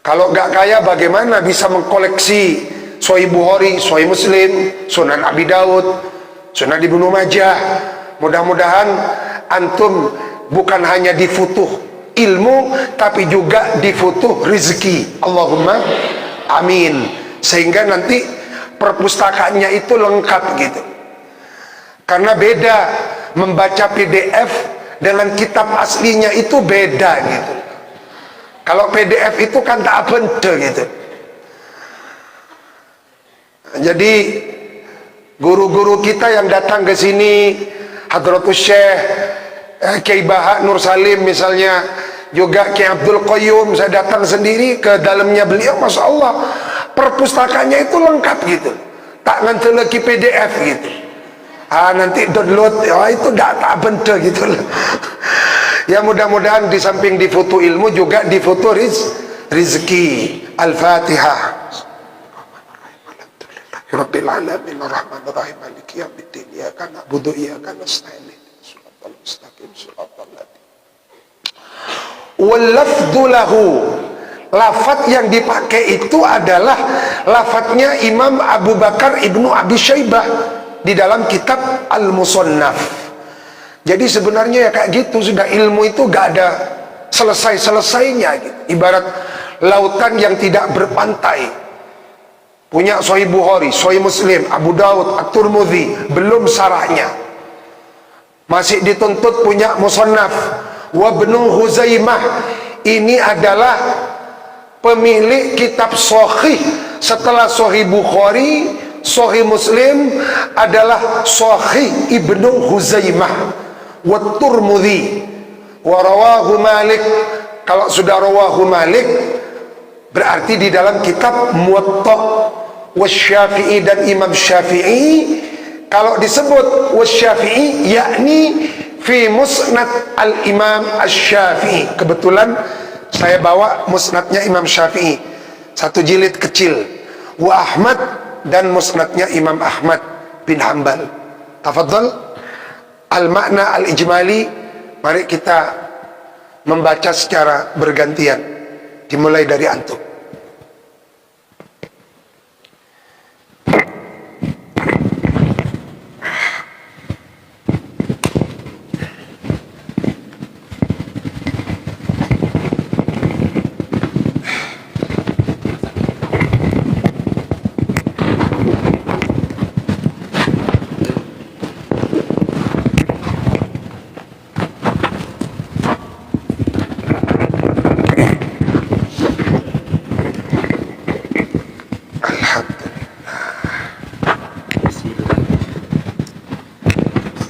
Kalau gak kaya bagaimana bisa mengkoleksi Sahih Bukhari, Sahih Muslim, Sunan Abi Daud, Sunan Ibnu Majah. Mudah-mudahan antum bukan hanya difutuh ilmu, tapi juga difutuh rezeki. Allahumma amin. Sehingga nanti perpustakaannya itu lengkap gitu. Karena beda membaca PDF dengan kitab aslinya, itu beda gitu. Kalau PDF itu kan tak benda gitu. Jadi guru-guru kita yang datang ke sini, Hadratus Syekh Kiai Bahak Nur Salim misalnya, juga Kiai Abdul Qayyum, saya datang sendiri ke dalamnya beliau, Masya Allah perpustakaannya itu lengkap gitu. Tak ngantel lagi PDF gitu. Nanti download, itu tak benda gitu loh. Ya mudah-mudahan di samping difoto ilmu juga difoto rizki. Al-Fatihah. Rabbil alamin arrahmanir rahim maliki yaumiddin iyyaka na'budu wa iyyaka nasta'in shiratal mustaqim shiratal ladzina wal lafdhu lahu. Lafaz yang dipakai itu adalah lafaznya Imam Abu Bakar Ibnu Abi Syaibah di dalam kitab Al-Musannaf. Jadi sebenarnya ya kayak gitu, sudah ilmu itu gak ada selesai-selesainya gitu. Ibarat lautan yang tidak berpantai. Punya Sahih Bukhari, Sahih Muslim, Abu Daud, At-Tirmidzi, belum syarahnya. Masih dituntut punya Musannaf. Wa Ibnu Huzaimah, ini adalah pemilik kitab Sahih setelah Sahih Bukhari, Sahih Muslim adalah Sahih Ibnu Huzaimah wa Tirmidzi wa rawahu Malik. Kalau sudah rawahu Malik berarti di dalam kitab Muwatta wa Syafi'i dan Imam Syafi'i. Kalau disebut wa Syafi'i yakni fi Musnad al-Imam Asy-Syafi'i. Kebetulan saya bawa musnadnya Imam Syafi'i, satu jilid kecil. Wa Ahmad dan musnadnya Imam Ahmad bin Hanbal. Tafadhal. Al-makna al-ijmali, mari kita membaca secara bergantian, dimulai dari antum.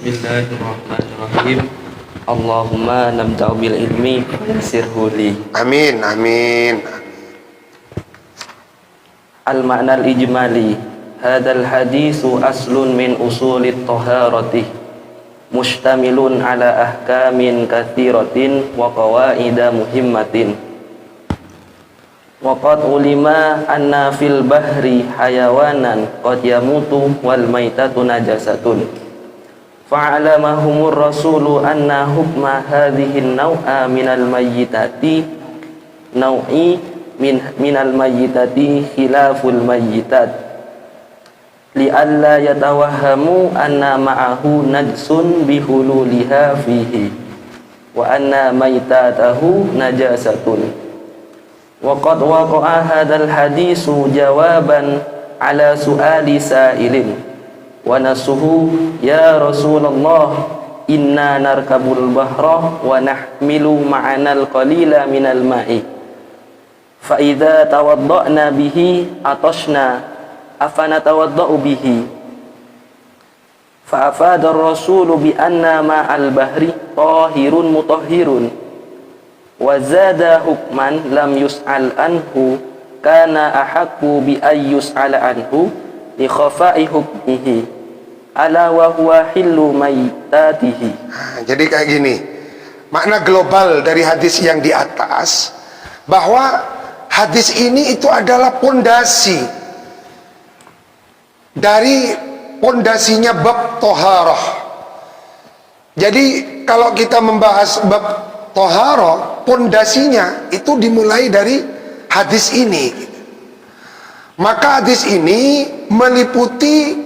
Bismillahirrahmanirrahim. Allahumma nabda'u bil ilmi yassirhu li. Amin, amin. Al-ma'na al-ijmali. Hadzal hadisu aslun min usulit taharati, mustamilun ala ahkamin katsiratin wa qawaida muhimmatin. Wa qad ulima anna fil bahri hayawanan qad yamutu wal maitatu najasatun. Fa'alamahumur rasulu anna hukma hadhihi naw'a minal mayyitati naw'i minal mayyitati khilaful mayyitat li'alla yatawahhamu anna ma'ahu najsun bihululiha fihi wa anna maytatahu najasatun. Wa qad waqa'a hadzal hadisu jawaban ala su'ali sa'ilin wa nasuhu ya Rasulullah inna narkabul bahra wa nahmilu ma'anal qalila minal ma'i fa idza tawadda'na bihi atashna afana tawadda'u bihi fa afada ar-rasulu bi anna ma'al bahri tahirun mutahhirun wa zada hukman lam yus'al anhu kana ahaqqu bi ayyus'ala anhu li khafa'i hukmihi ala wa huwa hillu maitatihi. Jadi kayak gini, makna global dari hadis yang di atas, bahwa hadis ini itu adalah pondasi dari pondasinya bab toharoh. Jadi kalau kita membahas bab toharoh, pondasinya itu dimulai dari hadis ini. Maka hadis ini meliputi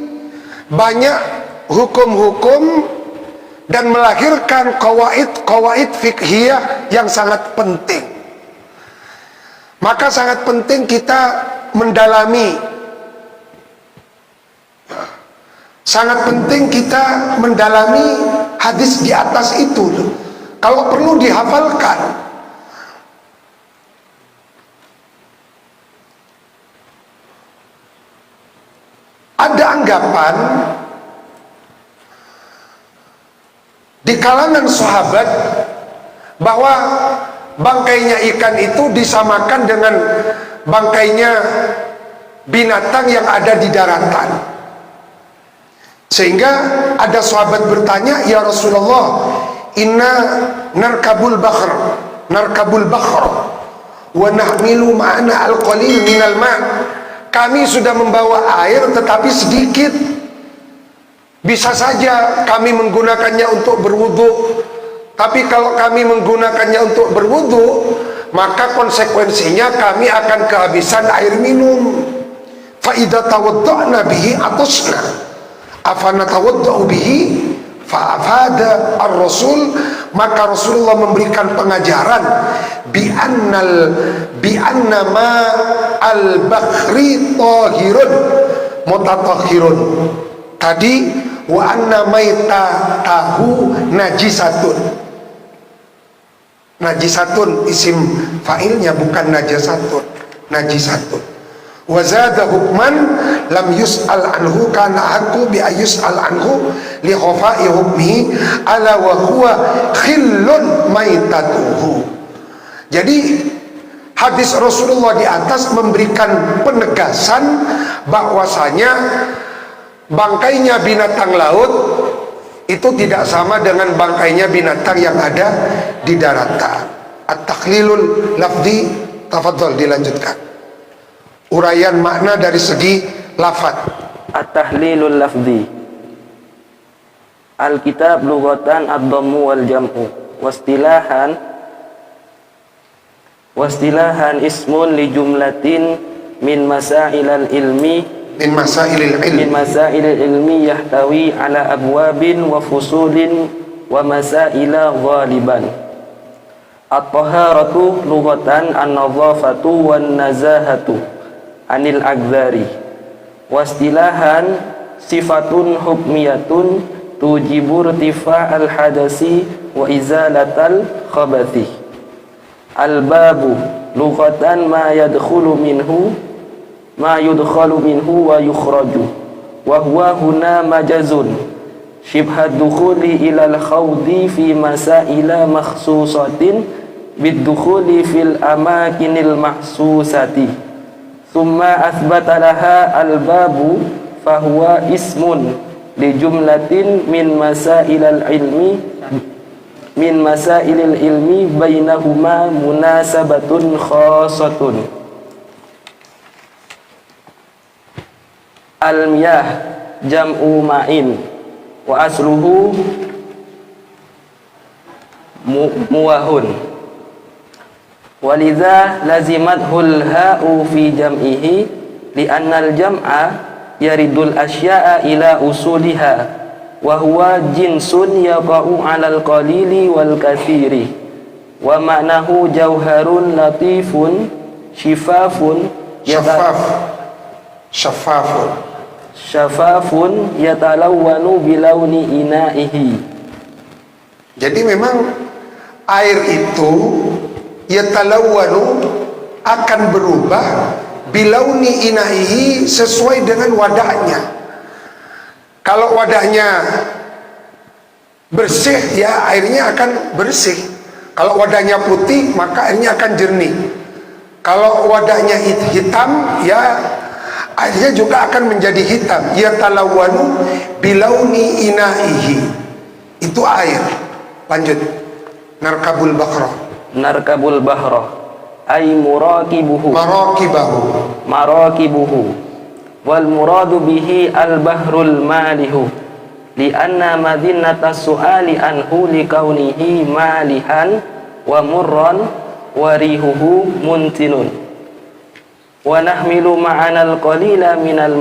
banyak hukum-hukum dan melahirkan qawaid fiqhiyah yang sangat penting. Maka sangat penting kita mendalami, sangat penting kita mendalami hadis di atas itu. Kalau perlu dihafalkan. Ada anggapan di kalangan sahabat bahwa bangkainya ikan itu disamakan dengan bangkainya binatang yang ada di daratan. Sehingga ada sahabat bertanya, ya Rasulullah, inna narkabul bahr wa nahmilu ma'ana al-qalil minal ma'. kami sudah membawa air tetapi sedikit. Bisa saja kami menggunakannya untuk berwudu, tapi kalau kami menggunakannya untuk berwudu, maka konsekuensinya kami akan kehabisan air minum. Fa idza tawadda'na bihi atasna afana tawadda'u bihi fa afada ar-rasul, maka Rasulullah memberikan pengajaran bi anna ma al-bakhri tahirun mutatahhirun. Tadi wa anna maitatahu najisatun. Najisatun isim fa'ilnya, bukan najasatun, najisatun. Wa zada hukman lam yus'al anhu kana haqqu bi ayyus'al anhu li khafa'i hukmihi ala wa huwa khillun maitatuhu. Jadi hadis Rasulullah di atas memberikan penegasan bahwasanya bangkainya binatang laut itu tidak sama dengan bangkainya binatang yang ada di daratan. At-takhlilul lafzi, tafadhol dilanjutkan. Uraian makna dari segi lafaz. At-tahlilul lafzi. Al-kitab lughatan ad-dhammu wal jam'u. Wastilahan ismun li jumlatin min masailal ilmi Min masailil ilmi yahtawi ala abwabin wa fusulin wa masaila ghaliban. At-taharatu lughatan an-nadhafatu wan nazahatu anil akdzari. Wastilahan sifatun hukmiyatun tujibu irtifa'al hadasi wa izalatal khabathi. Al-babu lughatan ma yadkhulu minhu wa yukhraju wa huwa huna majazun shibha dukhuli ila al-khawdi fi masaila makhsusatin bid-dukhuli fil amakinil mahsusati thumma athbata laha al-babu fahuwa ismun li jumlatin min masailil ilmi bainahuma munasabatun khassatun. Al-miyah jam'u ma'in wa asluhu muwahun walidha lazimathul ha'u fi jam'ihi li'annal jam'a yaridul asya'a ila usuliha wa huwa jinsun yaqa'u 'alal qalili wal katsiri wa ma'nahu jauharun latifun syifafun syafafun yatalawwanu bilawni ina'ihi. Jadi memang air itu yatalawwanu akan berubah bilawni ina'ihi sesuai dengan wadahnya. Kalau wadahnya bersih, ya airnya akan bersih. Kalau wadahnya putih, maka airnya akan jernih. Kalau wadahnya hitam, ya airnya juga akan menjadi hitam. Yatalawwanu bilauni ina'ihi. Itu air. Lanjut. Narkabul bahrah ay murakibuhu wal muradu bihi al bahrul malihu lianna madinata su'ali anhu likaunihi malihan wa murran wa rihuhu muntinun wa nahmilu ma'anal qalila minal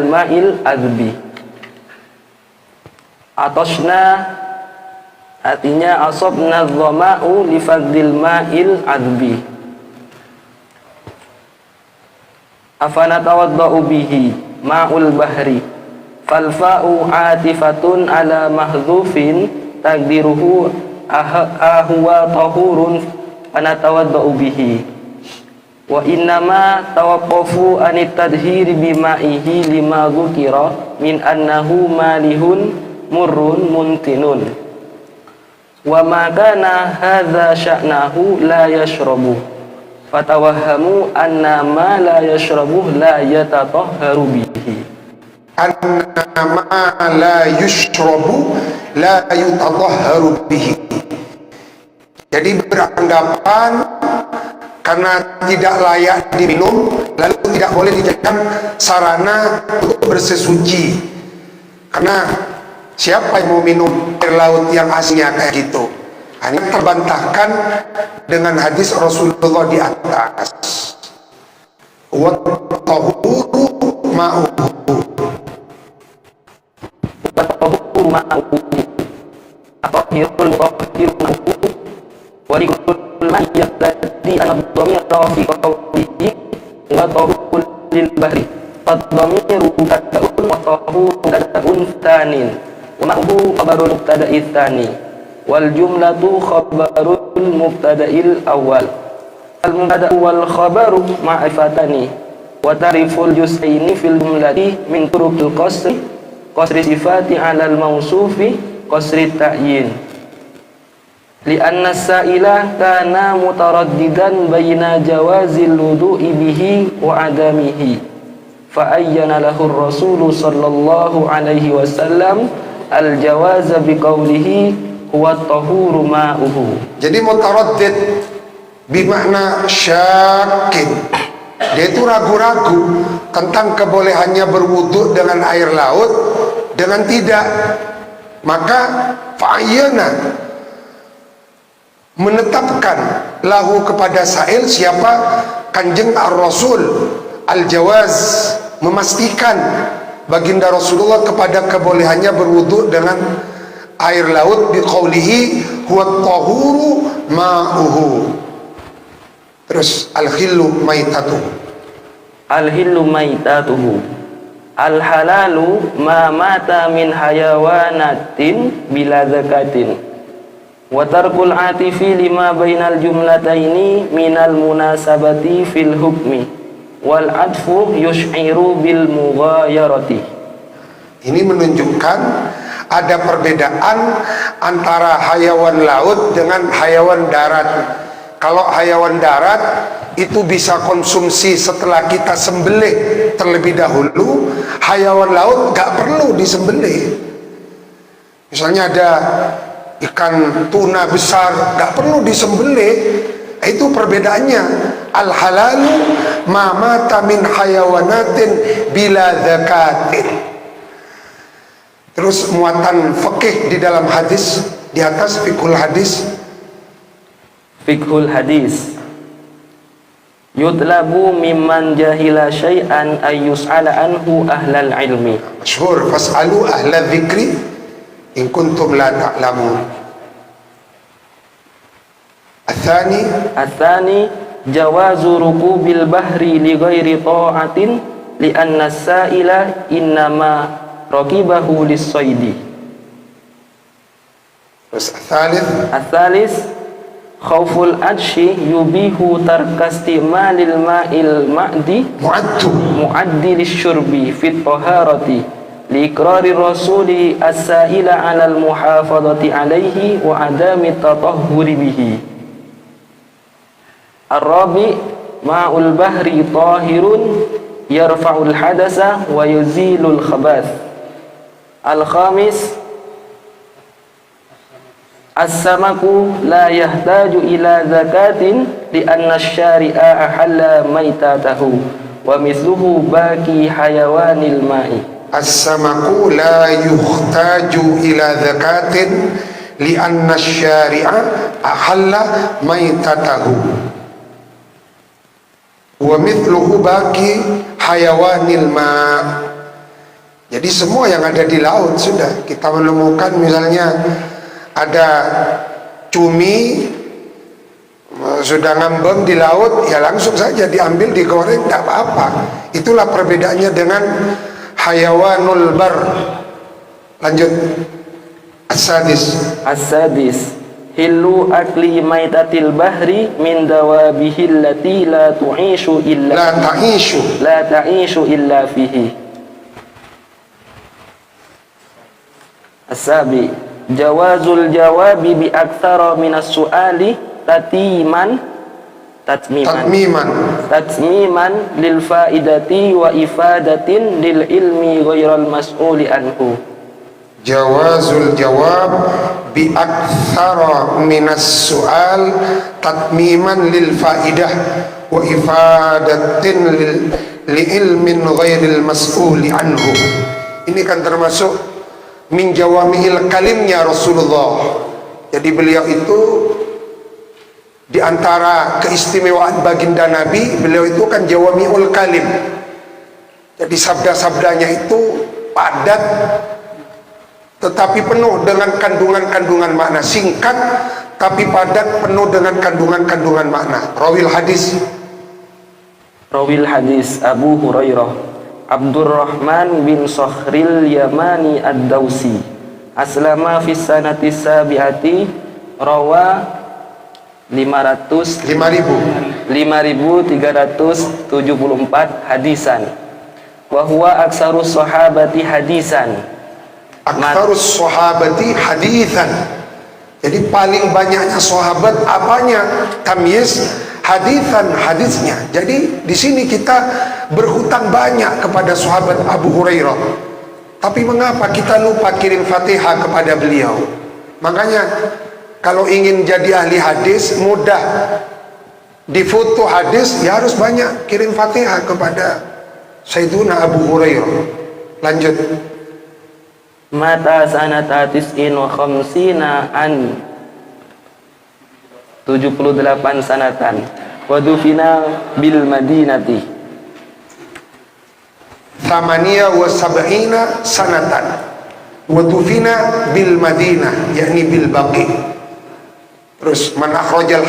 ma'il adbi. Atashna artinya asabna dhama'u li fadlil ma'il adbi. Afana tawadda'u bihi ma'ul bahri fal fa'u atifatun ala mahdhufin taqdiruhu ahwa tahurun ana tawadda'u bihi wa innama tawaqqafu anit tadhhir bima'ihi lima dzukira min annahu malihun murrun muntinun wa ma kana hadza sya'nahu la yashrabu fatawahhamu anna ma la yashrabu la yatatahharu bihi. Anna ma la yashrabu la yatatahharu bihi. Jadi beranggapan karena tidak layak diminum, lalu tidak boleh dijadikan sarana untuk bersesuci. Karena siapa yang mau minum air laut yang aslinya kayak gitu? Ini terbantahkan dengan hadis Rasulullah di atas. Wa tahuru ma'uhu. Wa tahuru ma'uhu. At-tahirul mutahhirun wa likulli man yaqtadi an-dhamira fi qawlihi wa tahurul lil bahri. Ad-dhamiru mubtada'un wa tahuru mubtada'un tsanin. Wa ma'uhu khabarul mubtada'i tsani. Wal jumlatu khabarul mubtada'il awal. Al mubtada'u wal khabaru ma'rifatani. Wa ta'riful juz'aini fil jumlati min turuqil qasri sifati 'ala al mausufi qasri ta'yin. Li'anna as-sa'ila kana mutaraddidan baina jawazil wudu'i bihi wa 'adamihi. Fa ayyana lahu ar-rasul sallallahu alaihi wasallam al-jawaza biqaulihi huwa at-tahuru ma'uhu. Jadi mutaraddid bermakna syakin. Dia itu ragu-ragu tentang kebolehannya berwudu dengan air laut dengan tidak. Maka fa'ayyana menetapkan lahu kepada sa'il siapa Kanjeng Ar-Rasul al-jawaz, memastikan baginda Rasulullah kepada kebolehannya berwudu dengan air laut biqaulihi huwa at-tahuru ma'uhu. Terus al-khillu maitatuhu. Al-hillu maitatuhu. Al-halalu ma mata min hayawanatin bila zakatin. Wa tarkul atifi lima bainal jumlataini minal munasabati fil hukmi. Wal adfu yush'iru bil mughayarati. Ini menunjukkan ada perbedaan antara hayawan laut dengan hayawan darat. Kalau hayawan darat itu bisa konsumsi setelah kita sembelih terlebih dahulu. Hayawan laut gak perlu disembelih. Misalnya ada ikan tuna besar gak perlu disembelih. Itu perbedaannya. Al-halalu ma mata min hayawanatin bila zakatin. Terus muatan fikih di dalam hadis di atas fiqhul hadis. Fiqhul hadis. Yutlabu mimman jahila syai'an ay yus'ala anhu ahlal ilmi. Masyhur, fas'alu ahla dzikri in kuntum la ta'lamun. Atsani jawazu rukubil bahri li ghairi ta'atin li anna as-sa'ila innama raqibahu lis-saidi. Terus ats-tsalits khauful adshi yubihu tarkastimalil ma'il ma'di mu'addi lisyurbi fit taharati li iqrari rasuli as-sa'ila 'alal muhafadati 'alaihi wa adami tatahhuri bihi. Ar-rabi ma'ul bahri tahirun yarfa'ul hadasa wa yuzilul khabath. Al-khamis as-samaku la yahtaju ila zakatin li anna asy-syari'a ahalla maitatahu wa mithluhu baqi hayawanil ma'i. As-samaku la yuhtaju ila zakatin li anna asy-syari'a ahalla maitatahu wa mithluhu baqi hayawanil ma'. Jadi semua yang ada di laut sudah kita menemukan. Misalnya ada cumi sudah ngambang di laut, ya langsung saja diambil, digoreng, tidak apa-apa. Itulah perbedaannya dengan hayawanul bar. Lanjut. As-sadis hillu akli maitatil bahri min dawabihil lati la ta'ishu illa fihi. As-sabi jawazul jawabi bi aktsara minas su'ali tatmiman lil faidati wa ifadatin lil ilmi ghairal mas'uli anhu. Jawazul jawab bi aktsara minas su'al tatmiman lil faidah wa ifadatin li ilmin ghairil mas'uli anhu. Ini kan termasuk min jawami'il kalimnya Rasulullah. Jadi beliau itu di antara keistimewaan baginda Nabi, beliau itu kan jawami'ul kalim. Jadi sabda-sabdanya itu padat tetapi penuh dengan kandungan-kandungan makna, singkat tapi padat, penuh dengan kandungan-kandungan makna. Rawil hadis Abu Hurairah Abdurrahman bin Sakhril Yamani Ad-Dawsi aslama fi sanati sabiati rawa 5374 hadisan wa huwa aksarus sahabati hadisan. Aktsarus sahabati haditsan. Jadi paling banyaknya sahabat apanya? Tamyiz haditsan, hadisnya. Jadi di sini kita berhutang banyak kepada sahabat Abu Hurairah. Tapi mengapa kita lupa kirim Fatihah kepada beliau? Makanya kalau ingin jadi ahli hadis mudah difoto hadis, ya harus banyak kirim Fatihah kepada Sayyiduna Abu Hurairah. Lanjut. Mata sanata tis'in wa khamsina an 78 sanatan wa dufina bil madinati Thamaniya wa sab'ina sanatan wa dufina bil madinah, yakni bil baqi. Terus man akhrajal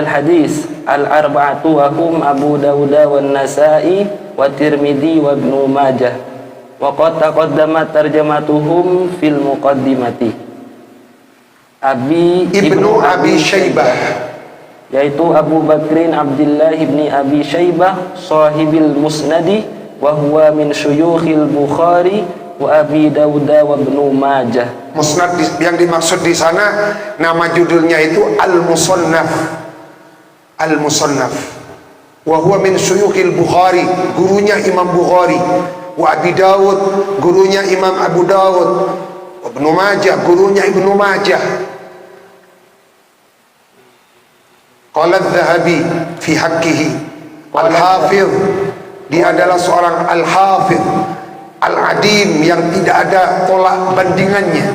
hadis al arba'atu wa hum Abu Dawud wa Nasa'i wa Tirmidzi wa Ibnu Majah. Wa qad taqaddamat tarjamatuhum fil muqaddimati. Ibnu Abi Syaibah, yaitu Abu Bakrin Abdullah ibni Abi Syaibah sahibil musnadi wa huwa min syuyukhil Bukhari wa Abi Dawud wa Ibnu Majah. Musnad yang dimaksud di sana nama judulnya itu Al-Musannaf. Al-Musannaf. Wa huwa min syuyukhil Bukhari, gurunya Imam Bukhari. Wa Abi Dawud, gurunya Imam Abu Dawud. Wa Ibnu Majah, gurunya Ibnu Majah. Qala Adz-Dzahabi fi haqqihi al-Hafidh, dia adalah seorang al-Hafidh al-Adim yang tidak ada tolak bandingannya,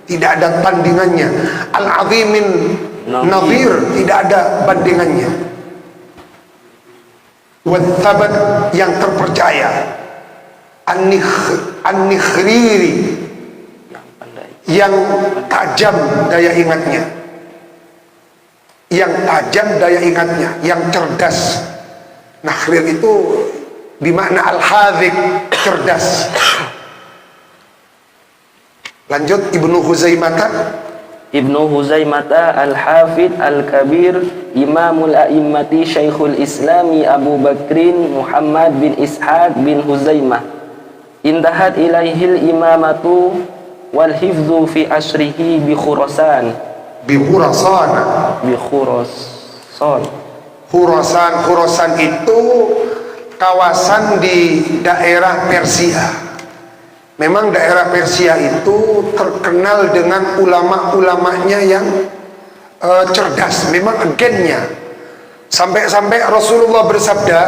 tidak ada tandingannya. Al-Azimin Nadhir, tidak ada bandingannya. Wa Thabat, yang terpercaya. An-Nikhriri, yang tajam daya ingatnya, yang cerdas. Nakhrir itu bermakna al-hadhiq, cerdas. Lanjut. Ibnu Huzaimah al-Hafidh al-Kabir Imamul A'immati Syekhul Islami Abu Bakrin Muhammad bin Ishaq bin Huzaimah intahat ilaihil imamatu wal hifdzu fi asrihi bi Khurasan. Khurasan itu kawasan di daerah Persia. Memang daerah Persia itu terkenal dengan ulama-ulamanya yang cerdas, memang agennya. Sampai-sampai Rasulullah bersabda,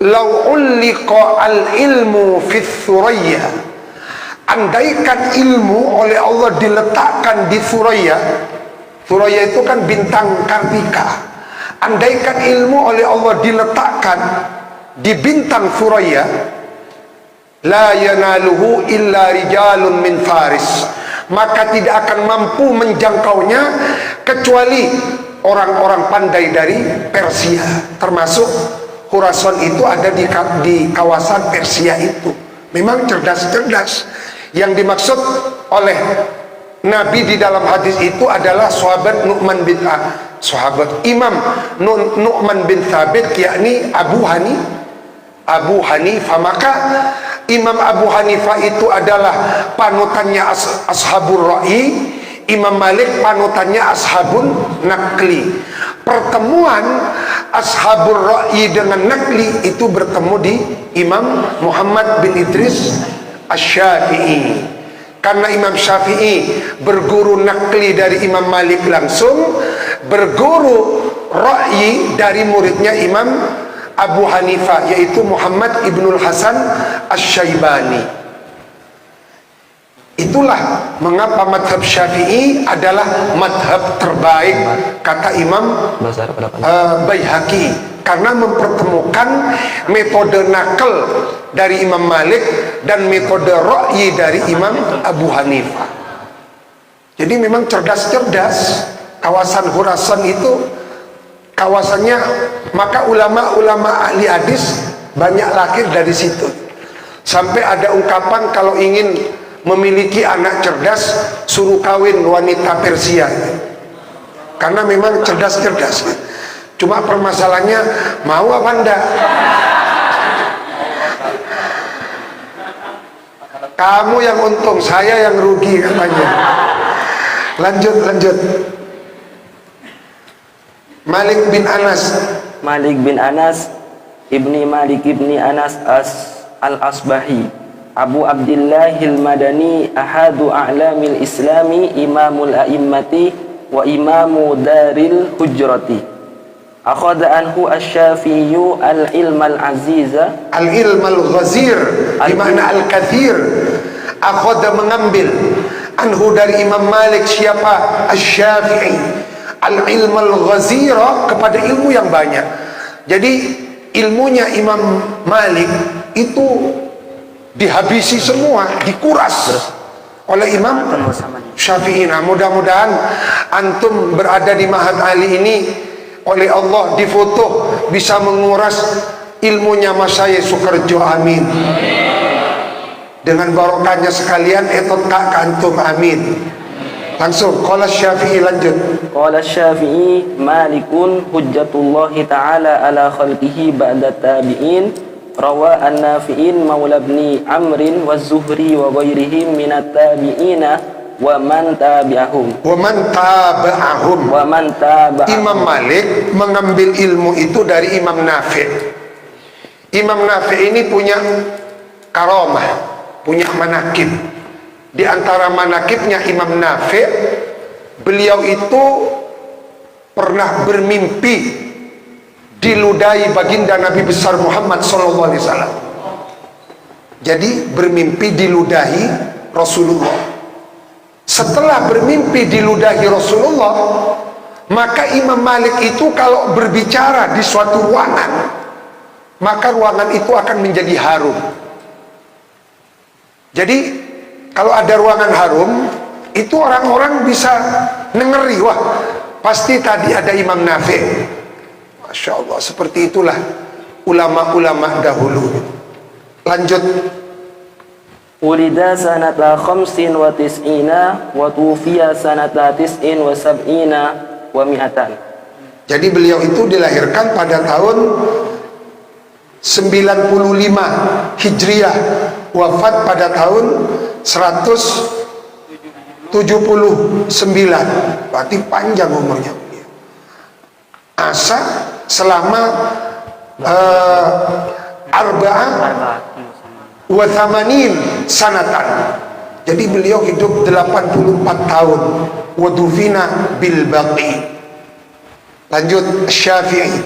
"Lau ulliqa al-ilmu fi Thuraya." Andaikan ilmu oleh Allah diletakkan di Thuraya. Thuraya itu kan bintang Kartika. Andaikan ilmu oleh Allah diletakkan di bintang Thuraya, la yanaluhu illa rijalun min Faris, maka tidak akan mampu menjangkaunya kecuali orang-orang pandai dari Persia. Termasuk Khurasan itu ada di kawasan Persia itu. Memang cerdas-cerdas. Yang dimaksud oleh Nabi di dalam hadis itu adalah sahabat Imam Nu'man bin Thabit, yakni Abu Hanifah. Maka Imam Abu Hanifah itu adalah panutannya Ashabur Ra'i, Imam Malik panutannya Ashabun Naqli. Pertemuan Ashabur Ra'i dengan Naqli itu bertemu di Imam Muhammad bin Idris Asy-Syafi'i. Karena Imam Syafi'i berguru nakli dari Imam Malik langsung, berguru ra'yi dari muridnya Imam Abu Hanifah, yaitu Muhammad Ibnul Hasan Asy-Syaibani. Itulah mengapa madhab Syafi'i adalah madhab terbaik, kata Imam Baihaqi, karena mempertemukan metode nakal dari Imam Malik dan metode ra'yi dari Imam Abu Hanifah. Jadi memang cerdas-cerdas. Kawasan Khurasan itu kawasannya, maka ulama-ulama ahli hadis banyak lahir dari situ. Sampai ada ungkapan kalau ingin memiliki anak cerdas, suruh kawin wanita Persia, karena memang cerdas-cerdas. Cuma permasalahannya mau apa enggak? Kamu yang untung, saya yang rugi katanya. Lanjut. Malik bin Anas. Malik bin Anas ibni Malik ibni Anas al-Asbahi, Abu Abdillahil Madani, ahadu a'lamil islami, imamul a'immati wa imamu daril hujrati. Akhadha anhu asy-Syafi'iyyu al-ilm al-aziza, al-ilm al-ghazir, dimana al-kathir. Akhadha mengambil, anhu dari Imam Malik siapa? Asy-Syafi'i, al-ilm al-ghazira, kepada ilmu yang banyak. Jadi ilmunya Imam Malik itu dihabisi semua, dikuras oleh Imam Syafi'i. Nah, mudah-mudahan antum berada di Ma'had Ali ini oleh Allah difoto bisa menguras ilmunya Masyayikh Sukarjo, amin. Dengan barokahnya sekalian etot kak antum, amin. Langsung qala Syafi'i, lanjut. Qala Syafi'i, Malikun hujjatullahi ta'ala ala khalqihi ba'da tabi'in, rawa an-Nafi'in maula ibni Amrin wa Zuhri wa ghairihim minat tabi'ina wa man tabi'ahum. Imam Malik mengambil ilmu itu dari Imam Nafi'. Imam Nafi' ini punya karamah, punya manakib. Di antara manakibnya Imam Nafi', beliau itu pernah bermimpi diludahi baginda Nabi besar Muhammad SAW. Jadi bermimpi diludahi Rasulullah. Setelah bermimpi diludahi Rasulullah, maka Imam Malik itu kalau berbicara di suatu ruangan, maka ruangan itu akan menjadi harum. Jadi kalau ada ruangan harum, itu orang-orang bisa nengeri, wah pasti tadi ada Imam Nafi'. Masya Allah, seperti itulah ulama-ulama dahulu. Lanjut. Ulida sanata khamsin wa tis'ina wa tufiya sanata tis'in wa sab'ina wa mi'atan. Jadi beliau itu dilahirkan pada tahun 95 Hijriah, wafat pada tahun 179. Berarti panjang umurnya beliau. Asa selama arba'ah wa thamanin sanatan. Jadi beliau hidup 84 tahun. Wa dufina bil baqi. Lanjut. Syafi'i.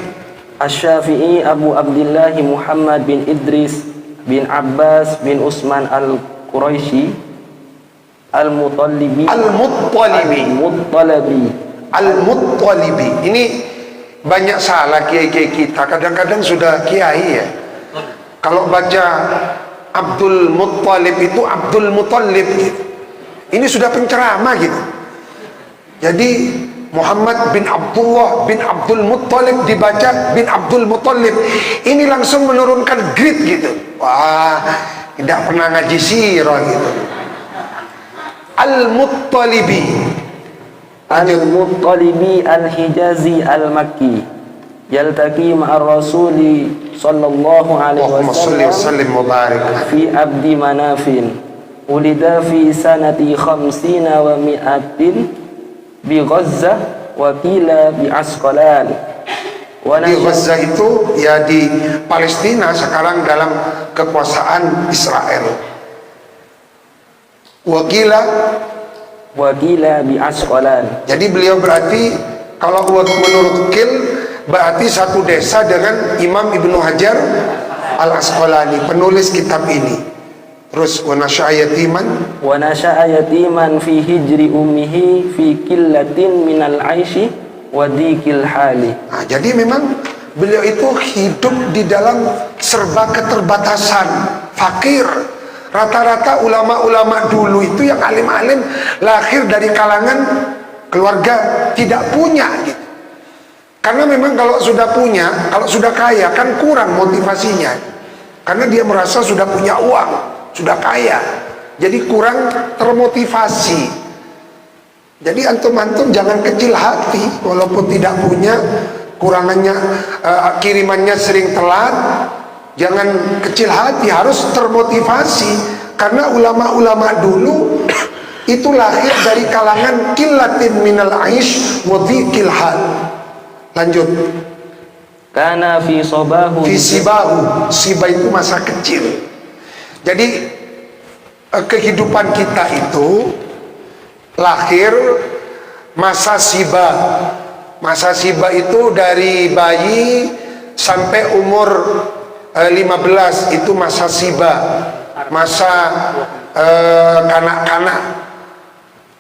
Asy-Syafi'i Abu Abdillah Muhammad bin Idris bin Abbas bin Utsman al-Quraisy al-Muttalibi. Ini banyak salah kiai-kiai kita. Kadang-kadang sudah kiai ya, kalau baca Abdul Muttalib itu Abdul Muttalib gitu. Ini sudah penceramah gitu. Jadi Muhammad bin Abdullah bin Abdul Muttalib dibaca bin Abdul Muttalib. Ini langsung menurunkan grade gitu. Wah, tidak pernah ngaji sirah gitu. Al-Muttalibi. Al-Muttalibi al-Hijazi al-Makki, yaltaqi ma'ar Rasuli sallallahu alaihi wasallam fi abdi manafin, ulida fi sanati khamsina wa mi'atin bi Ghazzah wa qila bi Asqalan. Di Ghazzah itu ya di Palestina sekarang dalam kekuasaan Israel. Wakila. wa qila bi Asqalan. Jadi beliau berarti kalau menurut Qil berarti satu desa dengan Imam Ibnu Hajar Al-Asqalani, penulis kitab ini. Terus wa nasya'a yatiman fi hijri ummihi fi qillatin minal aishi wa dikil hali. Nah, jadi memang beliau itu hidup di dalam serba keterbatasan, fakir. Rata-rata ulama-ulama dulu itu yang alim-alim lahir dari kalangan keluarga tidak punya gitu. Karena memang kalau sudah punya, kalau sudah kaya kan kurang motivasinya. Karena dia merasa sudah punya uang, sudah kaya. Jadi kurang termotivasi. Jadi antum-antum jangan kecil hati walaupun tidak punya, kurangannya kirimannya sering telat. Jangan kecil hati, harus termotivasi. Karena ulama-ulama dulu itu lahir dari kalangan qillatin minal aish wa dhiqil hal. Lanjut. Kana fi sobahu. Fi sibahu. Siba itu masa kecil. Jadi kehidupan kita itu lahir masa siba. Masa siba itu dari bayi sampai umur 15 itu masa siba, masa kanak-kanak.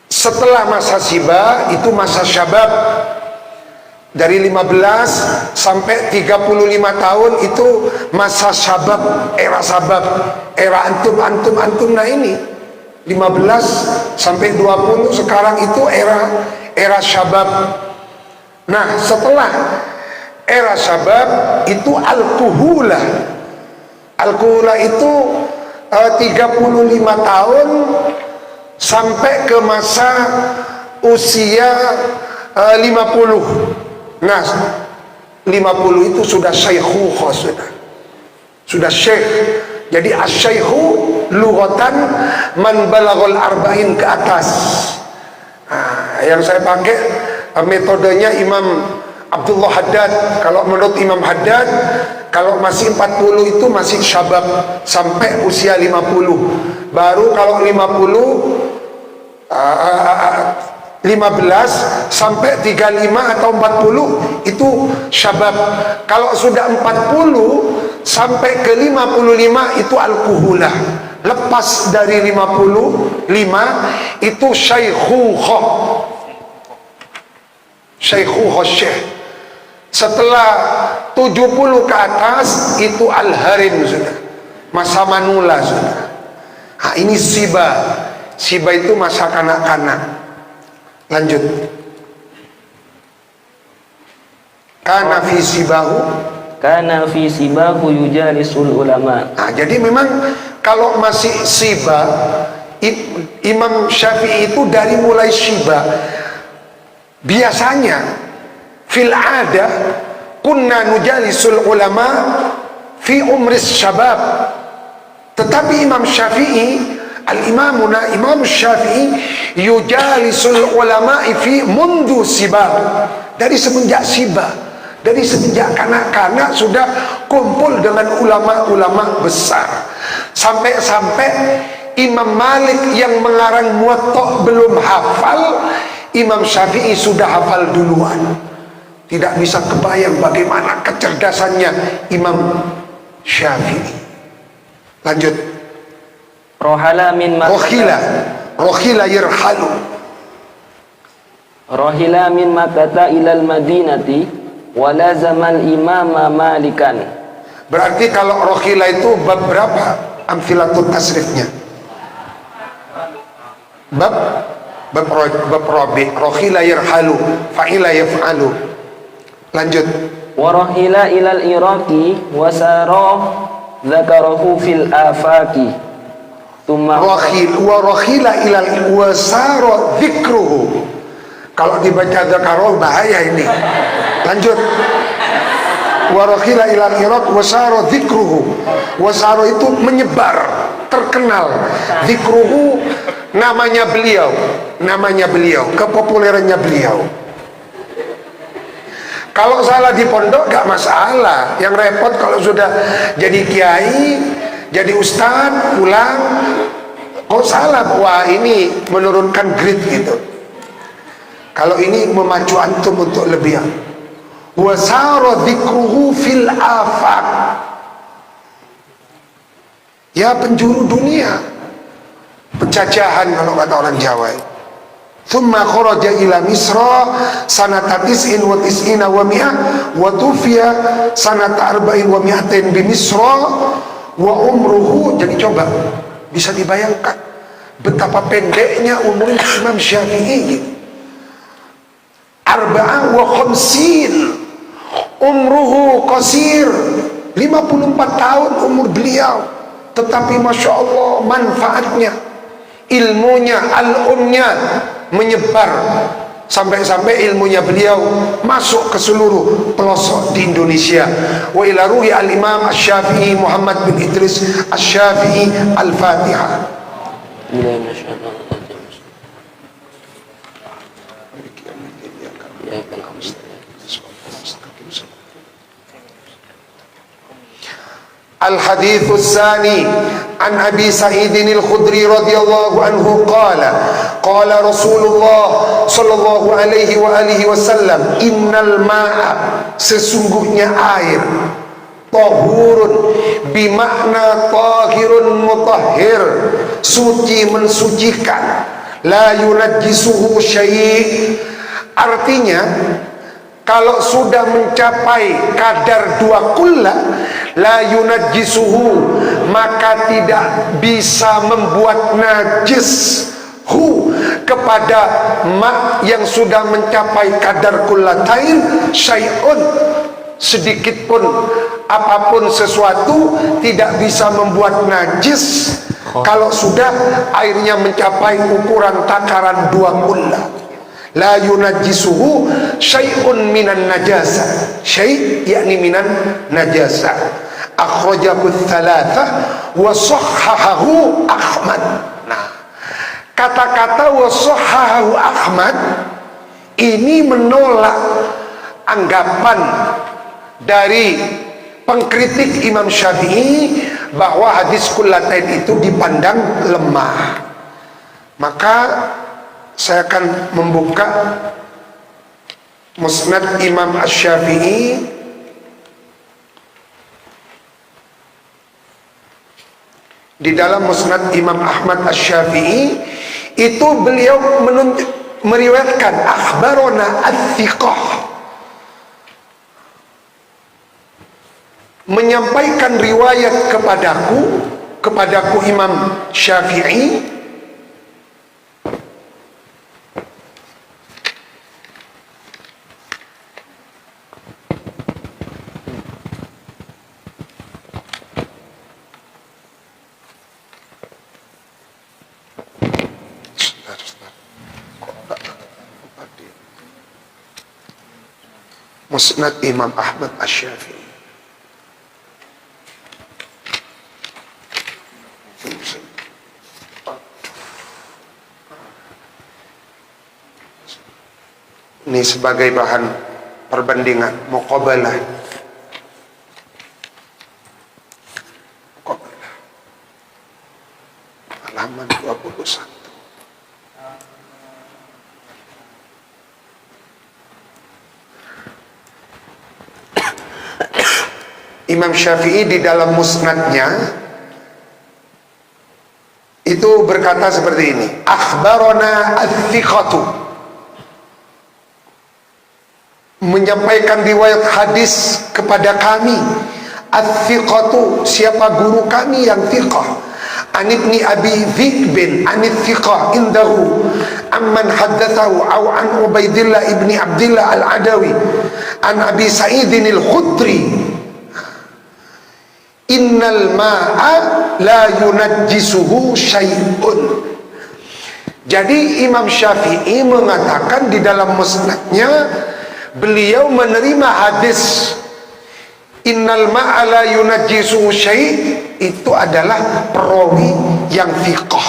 Setelah masa siba itu masa syabab. Dari 15 sampai 35 tahun itu masa syabab, era sabab, era antum. Nah ini 15 sampai 20 sekarang itu era syabab. Nah setelah era syabab itu al-kuhula. Al-kuhula itu 35 tahun sampai ke masa usia 50. Nah 50 itu sudah syaikhukhah, sudah syekh. Jadi asyaikhu lughatan man balaghal arba'in ke atas. Nah, yang saya pakai metodenya Imam Abdullah Haddad. Kalau menurut Imam Haddad, kalau masih 40 itu masih syabab sampai usia 50. Baru kalau 15 sampai 35 atau 40 itu syabab. Kalau sudah 40 sampai ke 55 itu al-kuhulah. Lepas dari 55 itu syaikhukhah. Syaikhukhah syekh. Setelah 70 ke atas itu al-harim sudah, masa manula sudah. Nah, ini siba. Siba itu masa kanak-kanak. Lanjut. Kana fi sibahu yujalisul ulama. Nah, jadi memang kalau masih siba, Imam Syafi'i itu dari mulai siba biasanya fil ada kunna nujalisul ulama fi umris syabab. Tetapi Imam Syafi'i, Imam Syafi'i yujalisul ulama fi mundu sibab. Dari semenjak siba, dari semenjak kanak-kanak sudah kumpul dengan ulama-ulama besar. Sampai-sampai Imam Malik yang mengarang Muwatta belum hafal, Imam Syafi'i sudah hafal duluan. Tidak bisa kebayang bagaimana kecerdasannya Imam Syafi'i. Lanjut. Rohila yirhalu. Rohila min Makkah ilal Madinati wa lazamal imama Malikan. Berarti kalau rohila itu bab berapa amfilatul tasrifnya? Bab rabi. Rohila yirhalu, fa'ila yaf'alu. Lanjut. Wa rohila ilal Iraqi wa sara dzakarahu fil afaqi. Warohila ilal wasaro dzikruhu. Kalau dibaca dzakarahu bahaya ini. Lanjut. Warohila ilal Iraq wasaro dzikruhu. Wasaro itu menyebar, terkenal. Dzikruhu namanya beliau, kepopulerannya beliau. Kalau salah di pondok gak masalah. Yang repot kalau sudah jadi kiai, jadi ustadz, pulang Kok salah? Wah, ini menurunkan grade gitu. Kalau ini memacu antum untuk lebih. Wasara dzikruhu fil afaq. Ya, penjuru dunia, penjajahan kalau kata orang Jawa. Thumma kharaja ila Misra sanata tis'in wa tis'ina wa mi'ah wa tufiya sanata arba'in wa mi'atain bi Misra wa umruhu. Jadi coba bisa dibayangkan betapa pendeknya umur Imam Syafi'i. Arba'ah wa khamsin umruhu qasir, 54 tahun umur beliau, tetapi Masya Allah manfaatnya, ilmunya, al-umnya menyebar sampai-sampai ilmunya beliau masuk ke seluruh pelosok di Indonesia. Wa ila ruhi al-Imam Asy-Syafi'i Muhammad bin Idris Asy-Syafi'i. Al-Fatihah. الحديث الثاني عن أبي سعيد الخدري رضي الله عنه قال قال رسول الله صلى الله عليه وآله وسلم إن الماء sesungguhnya air tahurun bimakna tahirun mutahhir, suci mensucikan, la yunajjisuhu syai', artinya kalau sudah mencapai kadar 2 kullah la yunajjisuhu, maka tidak bisa membuat najis hu kepada mak yang sudah mencapai kadar kullatain syai'un, sedikit pun apapun sesuatu tidak bisa membuat najis kalau sudah airnya mencapai ukuran takaran 2 kullah. La yunajjisuhu syai'un minan najasa, syai' yakni minan najasa. Akhrajahu tsalatsah wa sahhahahu Ahmad. Nah, kata-kata wa sahhahahu Ahmad ini menolak anggapan dari pengkritik Imam Syafi'i bahwa hadis kullatain itu dipandang lemah. Maka saya akan membuka Musnad Imam Asy-Syafi'i di dalam Musnad Imam Ahmad Asy-Syafi'i itu beliau meriwayatkan akhbarona ats-thiqah, menyampaikan riwayat kepadaku Imam Syafi'i Musnad Imam Ahmad Asy-Syafi'i. Ini sebagai bahan perbandingan muqabalah. Halaman 21. Imam Syafi'i di dalam musnadnya itu berkata seperti ini, akhbarona ats-thiqatu, menyampaikan riwayat hadis kepada kami, ats-thiqatu, siapa guru kami yang thiqah, an ibni abi Dhi'bin an ats-thiqah indahu amman haddatsahu aw an Ubaidillah ibni Abdillah al-Adawi an Abi Sa'idin al-Khudri innal ma'a la yunajjisuhu syai'un. Jadi Imam Syafi'i mengatakan di dalam musnadnya, beliau menerima hadis innal ma'a la yunajjisuhu syai', itu adalah perawi yang thiqah.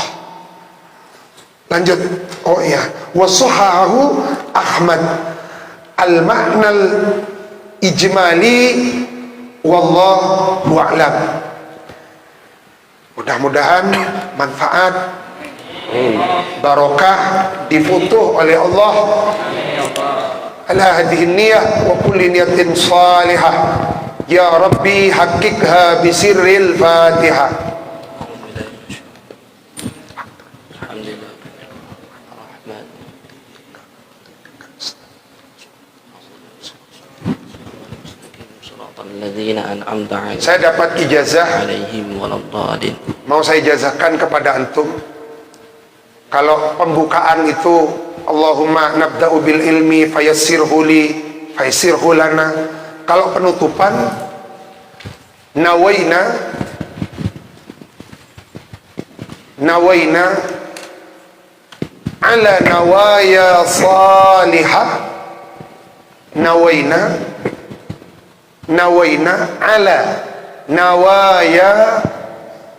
Lanjut. Oh iya, wa sahahahu Ahmad al-ma'nal ijmali wallahu a'lam. Mudah-mudahan manfaat barokah difutuh oleh Allah ala hadhihi niyah wa kulli niyatin salihah. Ya Rabbi haqiqha bisirril Fatihah. Alhamdulillah. Rahman. Shiratal ladzina an'amta 'alaihim Saya dapat ijazah, waladdallin. mau saya ijazahkan kepada antum. Kalau pembukaan itu Allahumma nabda'u bil ilmi fayassirhu li fayassirhu lana. Kalau penutupan nawaina ala nawaya salihah, nawaina ala nawaya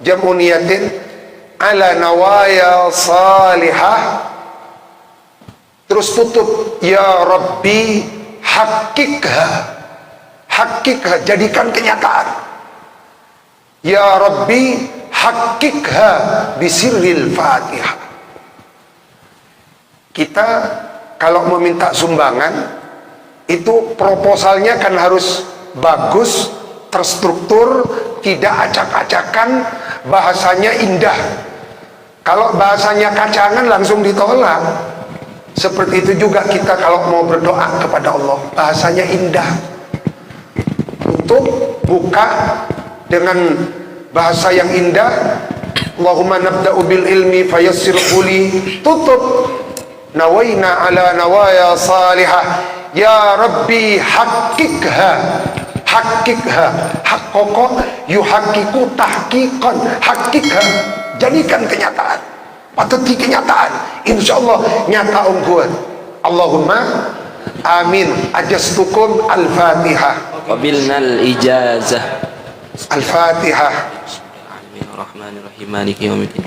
jam'u niyatin ala nawaya salihah, terus tutup ya Rabbi haqiqha, jadikan kenyataan. Ya Rabbi haqiqha bisirril Fatihah. Kita kalau meminta sumbangan itu proposalnya kan harus bagus, terstruktur, tidak acak-acakan, bahasanya indah. Kalau bahasanya kacangan langsung ditolak. Seperti itu juga kita kalau mau berdoa kepada Allah, bahasanya indah. Untuk buka dengan bahasa yang indah, Allahumma nabda'u bil ilmi fayassirhu li, tutup nawaina ala nawaya salihah, ya Rabbi haqiqha, haqqaqa yuhaqqiqu tahqiqan, haqiqha, jadikan kenyataan, patut kenyataan, insyaallah nyata ungguan. Allahumma amin. Ajastukum al-Fatihah. Qabilnal ijazah. Al-Fatihah. Bismillahirrahmanirrahim. Maliki yaumiddin.